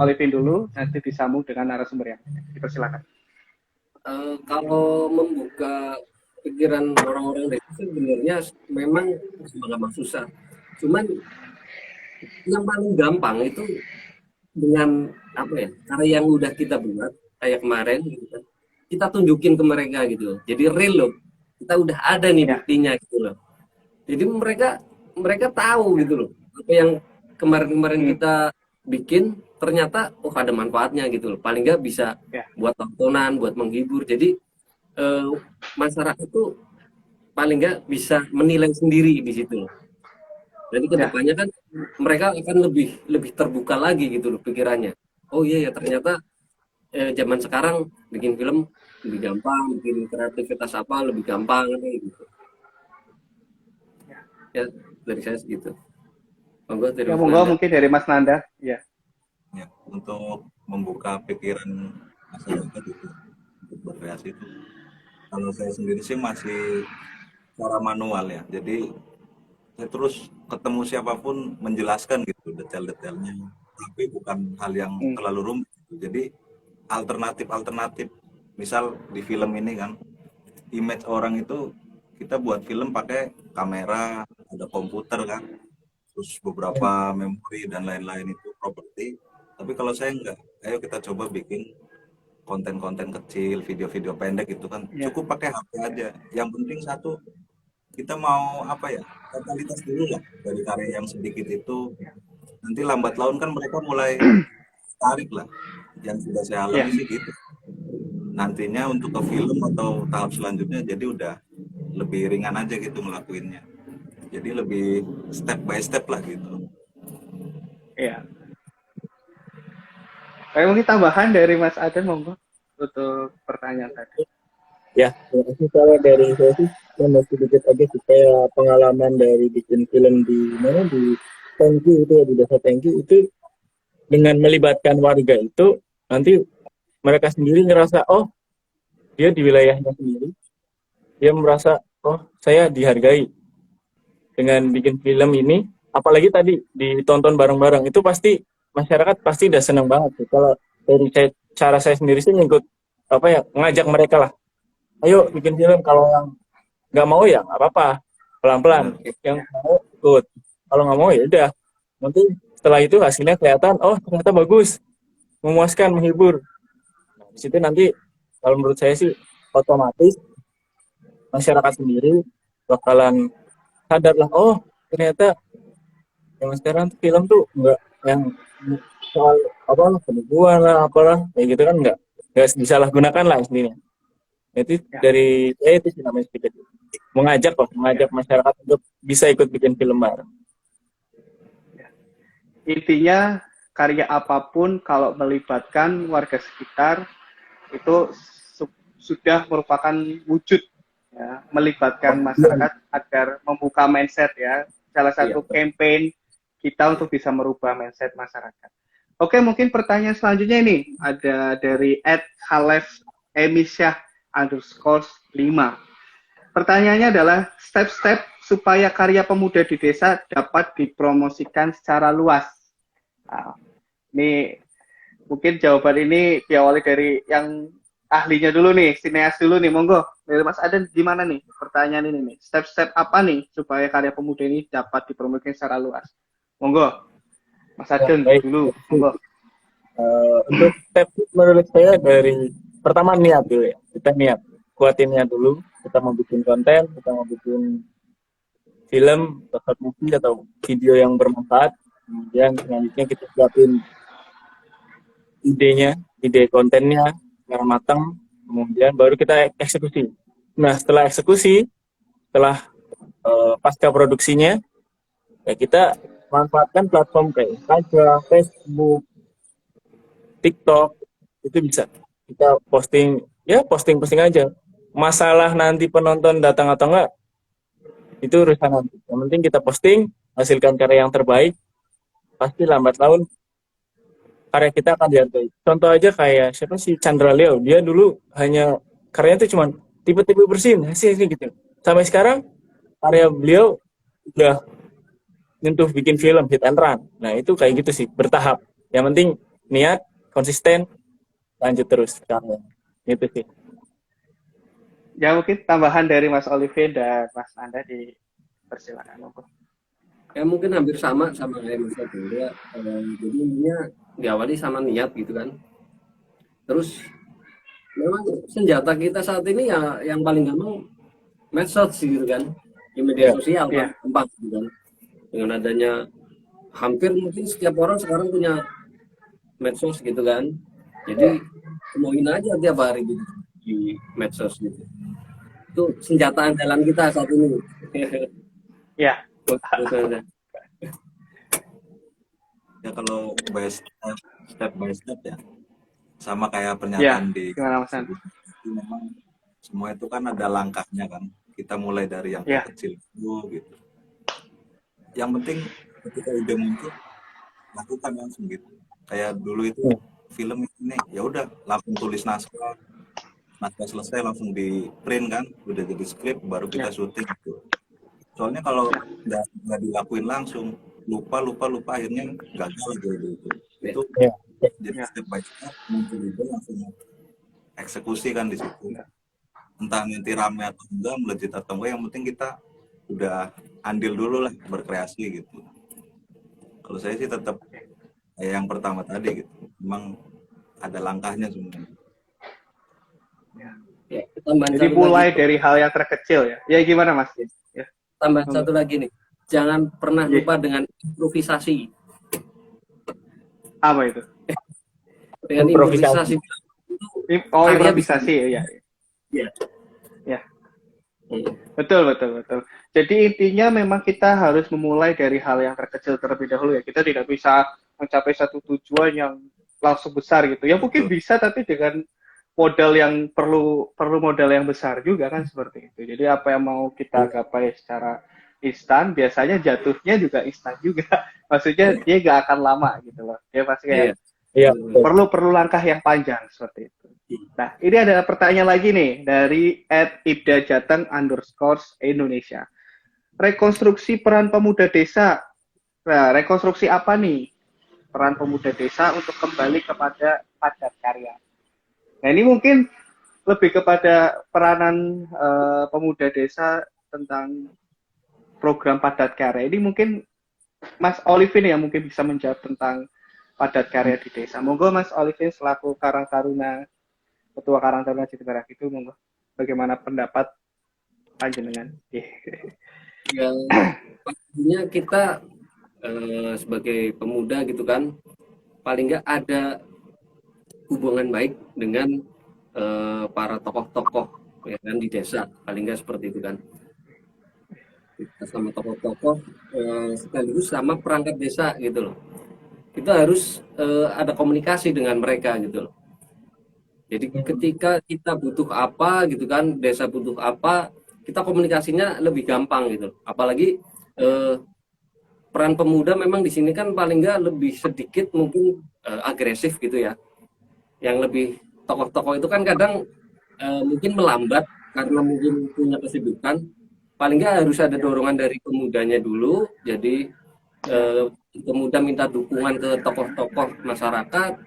Olivin dulu, nanti disambung dengan narasumber yang dipersilakan. Kalau membuka pikiran orang-orang desa sebenarnya memang gampang susah. Cuman yang paling gampang itu dengan cara yang udah kita buat kayak kemarin gitu kan. Kita tunjukin ke mereka gitu. Jadi real loh. Kita udah ada nih buktinya gitu loh. Jadi mereka tahu gitu loh. Apa yang kemarin kita bikin ternyata ada manfaatnya gitu loh. Paling nggak bisa buat tontonan, buat menghibur. Jadi masyarakat itu paling nggak bisa menilai sendiri di situ loh. Jadi kedepannya kan mereka akan lebih terbuka lagi gitu loh pikirannya. Oh iya ya ternyata zaman sekarang bikin film lebih gampang, bikin kreativitas apa lebih gampang kayak gitu. Ya dari saya segitu. Monggo dari Ya Mas monggo Nanda. mungkin dari Mas Nanda. Ya. Ya, untuk membuka pikiran masyarakat itu untuk berkreasi itu, kalau saya sendiri sih masih cara manual ya. Jadi saya terus ketemu siapapun menjelaskan gitu detail-detailnya, tapi bukan hal yang Hmm. terlalu rumit gitu. Jadi alternatif-alternatif, misal di film ini kan, image orang itu kita buat film pakai kamera, ada komputer kan, terus beberapa memori dan lain-lain itu properti. Tapi kalau saya enggak, ayo kita coba bikin konten-konten kecil, video-video pendek itu kan Ya. cukup pakai HP aja. Yang penting satu, kita mau apa ya, totalitas dulu lah dari karya yang sedikit itu. Nanti lambat laun kan mereka mulai tarik lah. Yang sudah saya Ya. alami sih gitu. Nantinya untuk ke film atau tahap selanjutnya jadi udah lebih ringan aja gitu ngelakuinnya. Jadi lebih step by step lah gitu. Ya. Kayak mungkin tambahan dari Mas Aden monggo untuk pertanyaan tadi. Ya, terima kasih. Kalau dari saya sih, nambah sedikit aja supaya pengalaman dari bikin film di mana di Tengki itu ya, di desa Tengki itu dengan melibatkan warga itu nanti mereka sendiri ngerasa oh dia di wilayahnya sendiri, dia merasa oh saya dihargai dengan bikin film ini. Apalagi tadi ditonton bareng-bareng itu pasti masyarakat pasti udah seneng banget sih. Kalau dari saya, cara saya sendiri sih ngikut apa ya ngajak mereka lah, ayo bikin film. Kalau yang nggak mau ya nggak apa-apa, pelan-pelan. Benar. Yang mau ikut, kalau nggak mau ya udah. Nanti setelah itu hasilnya kelihatan, oh ternyata bagus, memuaskan, menghibur. Nah, di situ nanti kalau menurut saya sih otomatis masyarakat sendiri bakalan sadar lah, oh ternyata yang sekarang tuh film tuh nggak yang soal apa penipuan lah apalah kayak gitu kan nggak disalahgunakan lah intinya. Itu Ya. dari saya itu sih namanya sedikit mengajak masyarakat untuk bisa ikut bikin film bareng. Intinya karya apapun kalau melibatkan warga sekitar itu sudah merupakan wujud ya, melibatkan masyarakat agar membuka mindset ya. Salah satu campaign kita untuk bisa merubah mindset masyarakat. Oke, mungkin pertanyaan selanjutnya ini ada dari @halef_emisyah_5. Pertanyaannya adalah step-step supaya karya pemuda di desa dapat dipromosikan secara luas. Nah, ini mungkin jawaban ini diawali dari yang ahlinya dulu nih, sineas dulu nih, monggo. Dari Mas Aden gimana nih pertanyaan ini nih? Step-step apa nih supaya karya pemuda ini dapat dipromosikan secara luas? Monggo, Mas Aden Baik. dulu, monggo. Untuk step menurut saya dari pertama niat dulu ya. Kita niat, kuatin niat dulu. Kita mau bikin konten, kita mau bikin film, atau movie atau video yang bermanfaat. Kemudian selanjutnya kita siapin idenya, ide kontennya secara matang. Kemudian baru kita eksekusi. Nah setelah eksekusi, setelah pasca produksinya, ya kita manfaatkan platform kayak Instagram, Facebook, TikTok, itu bisa kita posting aja. Masalah nanti penonton datang atau enggak itu urusan nanti. Yang penting kita posting, hasilkan karya yang terbaik, pasti lambat laun karya kita akan dihargai. Contoh aja kayak siapa sih, Chandra Leo, dia dulu hanya karyanya itu cuma tipe-tipe bersin hasil gitu. Sampai sekarang karya beliau udah nyentuh bikin film hit and run. Nah itu kayak gitu sih, bertahap. Yang penting niat, konsisten, lanjut terus karya. Itu sih. Ya mungkin tambahan dari Mas Olivier dan Mas Anda dipersilakan, monggo. Ya mungkin hampir sama kayak Mas Aden ya. Jadi intinya diawali sama niat gitu kan. Terus memang senjata kita saat ini ya yang paling gampang medsos gitu kan, di media sosial kan, tempat gitu kan. Dengan adanya hampir mungkin setiap orang sekarang punya medsos gitu kan. Jadi temuin aja tiap hari gitu di medsos gitu. Itu senjata andalan kita saat ini. Ya. Ya kalau step by step ya, sama kayak Ya, pernyataan di gimana Mas An? sebelumnya itu memang semua itu kan ada langkahnya kan. Kita mulai dari yang Ya, terkecil dulu gitu. Yang penting ketika ide muncul lakukan langsung gitu. Kayak dulu itu film ini ya udah langsung tulis naskah, naskah selesai langsung di print kan, udah jadi skrip baru kita ya, syuting gitu. Soalnya kalau ya, nggak dilakuin langsung lupa akhirnya gagal gitu itu. Ya. Itu Ya. jadi ya, step by step muncul ide langsung eksekusi kan di situ. ya. Entah nanti rame atau enggak, melejit atau enggak, yang penting kita udah andil dulu lah berkreasi gitu. Kalau saya sih tetap kayak yang pertama tadi gitu. Memang ada langkahnya sebenarnya. Ya, tambahan Jadi satu mulai lagi, dari hal yang terkecil ya. Ya gimana Mas? Ya, tambahan monggo. satu lagi nih. Jangan pernah Iya. lupa dengan improvisasi. Apa itu? Dengan Improvisasi. improvisasi Oh, karya improvisasi ya. ya. Ya, Hmm. betul, betul, betul. Jadi intinya memang kita harus memulai dari hal yang terkecil terlebih dahulu ya. Kita tidak bisa mencapai satu tujuan yang langsung besar gitu. Ya mungkin bisa tapi dengan modal yang perlu modal yang besar juga kan seperti itu. Jadi apa yang mau kita gapai secara instan biasanya jatuhnya juga instan juga. Maksudnya dia nggak akan lama gitu loh. Dia pasti kayak Iya. Iya. perlu langkah yang panjang seperti itu. Nah, ini ada pertanyaan lagi nih dari @ibdajateng_Indonesia. Rekonstruksi peran pemuda desa. Nah, rekonstruksi apa nih peran pemuda desa untuk kembali kepada padat karya? Nah, ini mungkin lebih kepada peranan pemuda desa tentang program padat karya. Ini mungkin Mas Olivin yang mungkin bisa menjawab tentang padat karya di desa. Monggo Mas Olivin selaku Karang Taruna, Ketua Karang Taruna Jatibarang itu, monggo bagaimana pendapat panjenengan? Yang pastinya kita sebagai pemuda gitu kan, paling nggak ada hubungan baik dengan para tokoh-tokoh ya kan di desa, paling nggak seperti itu kan. Kita sama tokoh-tokoh sekaligus sama perangkat desa gitu loh. Kita harus ada komunikasi dengan mereka gitu loh. Jadi ketika kita butuh apa gitu kan, desa butuh apa, kita komunikasinya lebih gampang gitu. Apalagi peran pemuda memang di sini kan paling nggak lebih sedikit mungkin agresif gitu ya. Yang lebih tokoh-tokoh itu kan kadang mungkin melambat karena mungkin punya kesibukan. Paling nggak harus ada dorongan dari pemudanya dulu. Jadi pemuda minta dukungan ke tokoh-tokoh masyarakat,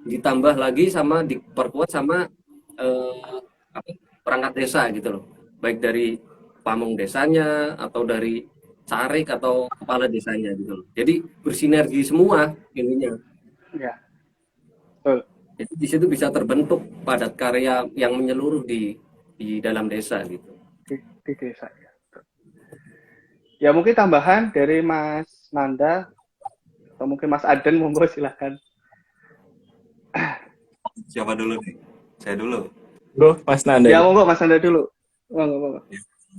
ditambah lagi sama diperkuat sama perangkat desa gitu loh, baik dari pamong desanya atau dari carik atau kepala desanya gitu loh. Jadi bersinergi semua intinya. Ya, betul. Jadi di situ bisa terbentuk padat karya yang menyeluruh di dalam desa gitu. Di desa ya. Ya mungkin tambahan dari Mas Nanda atau mungkin Mas Aden, monggo silahkan. Siapa dulu nih? Saya dulu. Bro, Mas Nanda. Ya monggo Mas Nanda dulu. Monggo.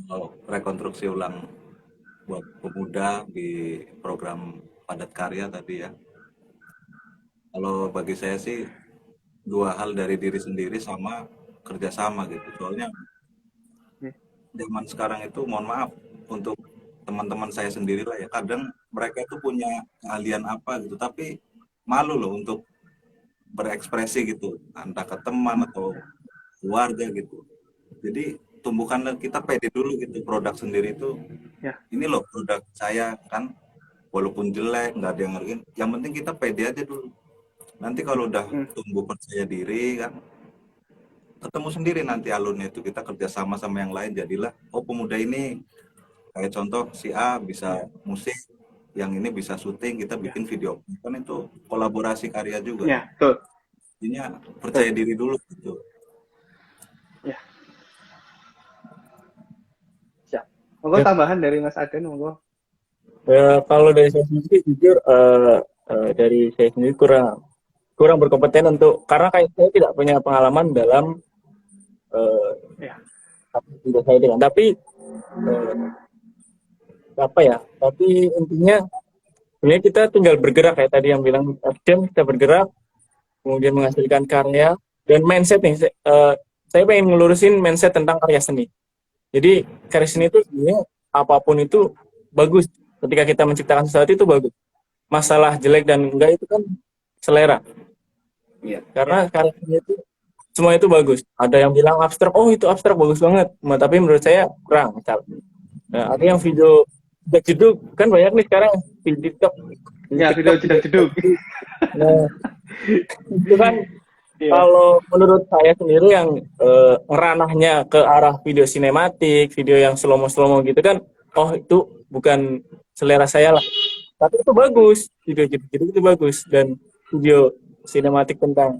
Kalau rekonstruksi ulang buat pemuda di program padat karya tadi ya. Kalau bagi saya sih dua hal dari diri sendiri sama kerjasama gitu. Soalnya zaman sekarang itu mohon maaf untuk teman-teman saya sendiri lah ya. Kadang mereka itu punya keahlian apa gitu, tapi malu loh untuk berekspresi gitu, entah ke teman atau keluarga gitu. Jadi tumbuhkan kita pede dulu gitu, produk sendiri itu. Ya. Ini loh produk saya kan, walaupun jelek nggak ada yang ngertiin. Yang penting kita pede aja dulu. Nanti kalau udah tumbuh percaya diri kan, ketemu sendiri nanti alurnya itu, kita kerjasama sama yang lain, jadilah oh pemuda ini kayak contoh si A bisa musik, yang ini bisa syuting, kita bikin video kan, itu kolaborasi karya juga. Ya, betul. Intinya percaya diri dulu gitu. Ya. Siap. Monggo tambahan dari Mas Aden, monggo. Ya, kalau dari saya sendiri jujur dari saya sendiri kurang berkompeten untuk, karena kayak saya tidak punya pengalaman dalam saya dengan, tapi apa ya, tapi intinya sebenarnya kita tinggal bergerak kayak tadi yang bilang Arjen, kita bergerak kemudian menghasilkan karya, dan mindset nih. Saya pengen ngelurusin mindset tentang karya seni. Jadi karya seni itu sebenarnya apapun itu bagus. Ketika kita menciptakan sesuatu itu bagus. Masalah jelek dan enggak itu kan selera. Iya. Karena karya seni itu semua itu bagus. Ada yang bilang abstrak, oh itu abstrak bagus banget. Tapi menurut saya kurang. Nah, ada yang video jeduk kan banyak nih sekarang di TikTok. Ya, video jeduk-jeduk. Nah, itu kan Iya. kalau menurut saya sendiri yang ngeranahnya ke arah video sinematik, video yang slow-mo gitu kan, oh itu bukan selera saya lah. Tapi itu bagus, video jeduk itu bagus, dan video sinematik tentang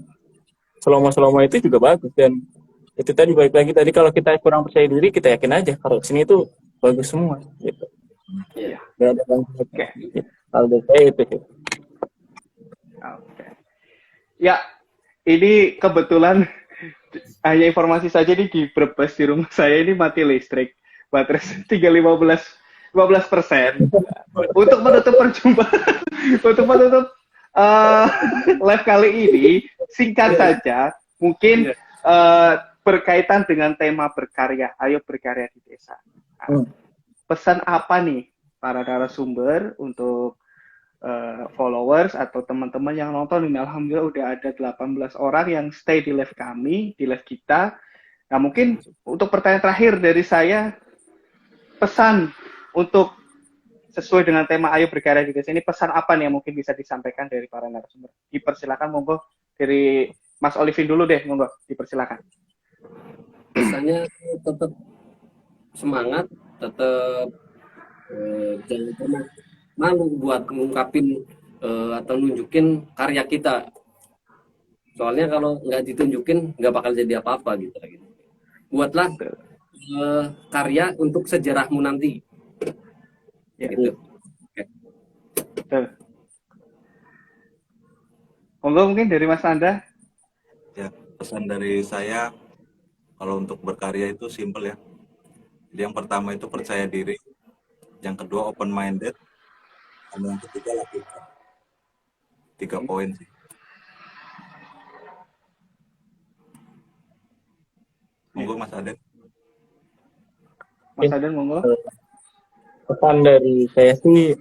slow-mo itu juga bagus. Dan itu tadi balik lagi tadi, kalau kita kurang percaya diri, kita yakin aja kalau sini itu bagus semua gitu. Iya. Dan ada yang kalau dari saya itu sih. Oke. Ya, ini kebetulan hanya informasi saja nih di Brebes di rumah saya ini mati listrik. Baterai tinggal 15%. Untuk menutup perjumpaan, untuk menutup live kali ini, singkat saja, mungkin berkaitan dengan tema berkarya. Ayo berkarya di desa. Pesan apa nih para narasumber untuk followers atau teman-teman yang nonton ini? Alhamdulillah udah ada 18 orang yang stay di live kami, di live kita. Nah, mungkin untuk pertanyaan terakhir dari saya, pesan untuk sesuai dengan tema Ayo Berkarya di Desa ini, pesan apa nih yang mungkin bisa disampaikan dari para narasumber? Dipersilakan, monggo, dari Mas Olivin dulu deh, monggo, dipersilakan. Pesannya tetap semangat, tetap jangan pernah malu buat ngungkapin atau nunjukin karya kita. Soalnya kalau nggak ditunjukin nggak bakal jadi apa-apa gitu. Buatlah karya untuk sejarahmu nanti. Ya. Gitu. Betul. Monggo mungkin dari Mas Anda. Ya, pesan dari saya kalau untuk berkarya itu simple ya. Jadi yang pertama itu percaya diri, yang kedua open minded, dan yang ketiga lakukan. 3 poin sih. Monggo Mas Aden. Mas Aden, monggo. Pesan dari saya sih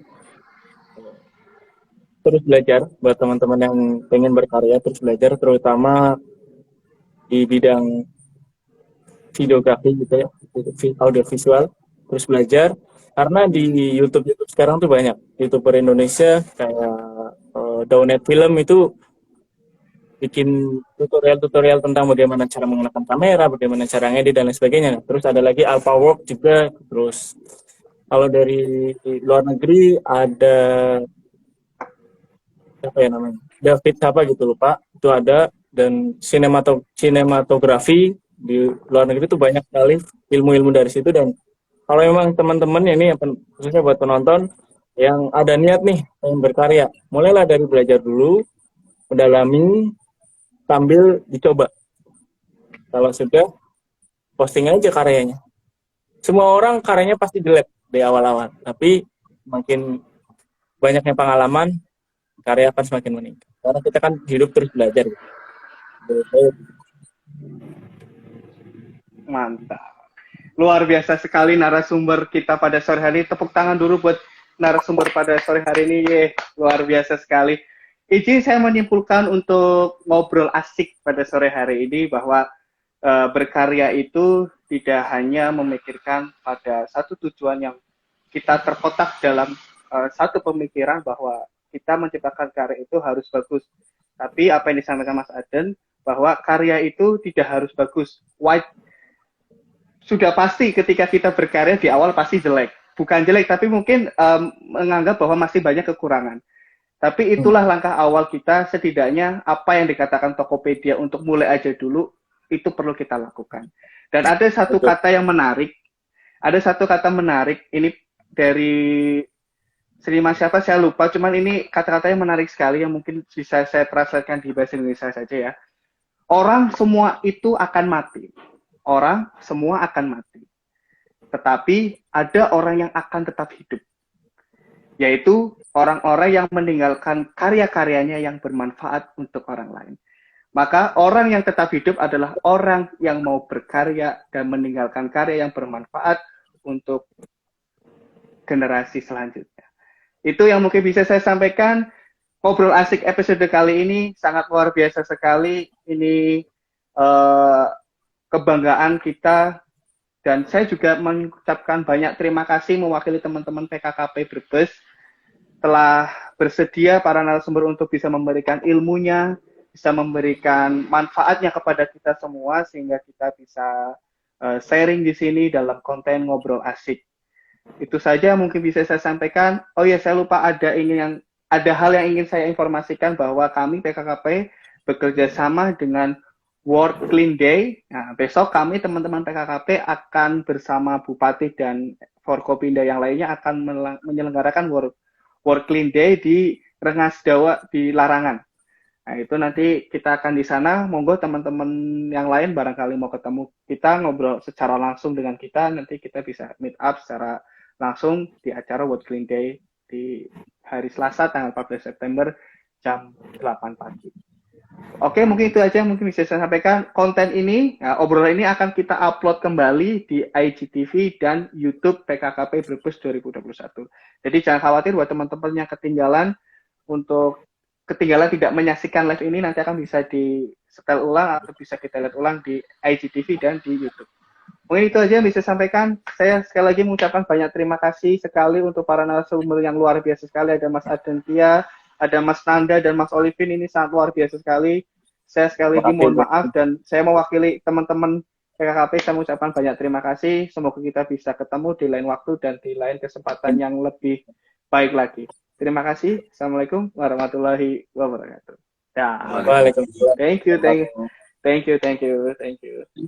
terus belajar buat teman-teman yang pengen berkarya, terus belajar terutama di bidang videografi gitu ya, audio visual, terus belajar karena di YouTube sekarang tuh banyak YouTuber Indonesia kayak Daunet Film itu bikin tutorial tentang bagaimana cara menggunakan kamera, bagaimana cara ngedit dan lain sebagainya. Terus ada lagi Alpha Work juga. Terus kalau dari luar negeri ada apa ya namanya, David siapa gitu lupa, itu ada. Dan sinematografi di luar negeri itu banyak sekali ilmu-ilmu dari situ. Dan kalau memang teman-teman ini khususnya buat penonton yang ada niat nih pengen berkarya, mulailah dari belajar dulu, mendalami sambil dicoba. Kalau sudah, posting aja karyanya. Semua orang karyanya pasti jelek di awal-awal, tapi makin banyaknya pengalaman, karya akan semakin meningkat. Karena kita kan hidup terus belajar. Mantap. Luar biasa sekali narasumber kita pada sore hari ini. Tepuk tangan dulu buat narasumber pada sore hari ini. Luar biasa sekali. Izin saya menyimpulkan untuk ngobrol asik pada sore hari ini bahwa berkarya itu tidak hanya memikirkan pada satu tujuan yang kita terkotak dalam satu pemikiran bahwa kita menciptakan karya itu harus bagus. Tapi apa yang disampaikan Mas Aden, bahwa karya itu tidak harus bagus. Sudah pasti ketika kita berkarya di awal pasti jelek. Bukan jelek, tapi mungkin menganggap bahwa masih banyak kekurangan. Tapi itulah langkah awal kita, setidaknya apa yang dikatakan Tokopedia untuk mulai aja dulu, itu perlu kita lakukan. Dan ada satu kata yang menarik, ini dari seniman siapa saya lupa, cuman ini kata-katanya menarik sekali yang mungkin bisa saya translatekan di bahasa Indonesia saja ya. Orang semua itu akan mati. Orang semua akan mati. Tetapi ada orang yang akan tetap hidup. Yaitu orang-orang yang meninggalkan karya-karyanya yang bermanfaat untuk orang lain. Maka orang yang tetap hidup adalah orang yang mau berkarya dan meninggalkan karya yang bermanfaat untuk generasi selanjutnya. Itu yang mungkin bisa saya sampaikan. Ngobrol asik episode kali ini sangat luar biasa sekali. Ini kebanggaan kita, dan saya juga mengucapkan banyak terima kasih mewakili teman-teman PKKP Brebes telah bersedia para narasumber untuk bisa memberikan ilmunya, bisa memberikan manfaatnya kepada kita semua, sehingga kita bisa sharing di sini dalam konten ngobrol asik. Itu saja mungkin bisa saya sampaikan. Oh ya, saya lupa ada hal yang ingin saya informasikan, bahwa kami PKKP bekerja sama dengan World Clean Day. Nah, besok kami teman-teman PKKP akan bersama Bupati dan Forkopimda yang lainnya akan menyelenggarakan World Clean Day di Rengas Dawa di Larangan. Nah, itu nanti kita akan di sana. Monggo teman-teman yang lain barangkali mau ketemu kita, ngobrol secara langsung dengan kita, nanti kita bisa meet up secara langsung di acara World Clean Day di hari Selasa tanggal 14 September jam 8 pagi. Oke, mungkin itu aja yang mungkin bisa saya sampaikan. Konten ini, obrolan ini akan kita upload kembali di IGTV dan YouTube PKKP Brebes 2021. Jadi jangan khawatir buat teman-teman yang ketinggalan tidak menyaksikan live ini, nanti akan bisa di setel ulang atau bisa kita lihat ulang di IGTV dan di YouTube. Mungkin itu aja yang bisa saya sampaikan. Saya sekali lagi mengucapkan banyak terima kasih sekali untuk para narasumber yang luar biasa sekali. Ada Mas Adentia, ada Mas Nanda, dan Mas Olivin. Ini sangat luar biasa sekali. Saya sekali lagi mohon maaf, dan saya mewakili teman-teman PKKP, saya mengucapkan banyak terima kasih. Semoga kita bisa ketemu di lain waktu dan di lain kesempatan yang lebih baik lagi. Terima kasih. Assalamualaikum warahmatullahi wabarakatuh. Ya. Waalaikumsalam. Thank you.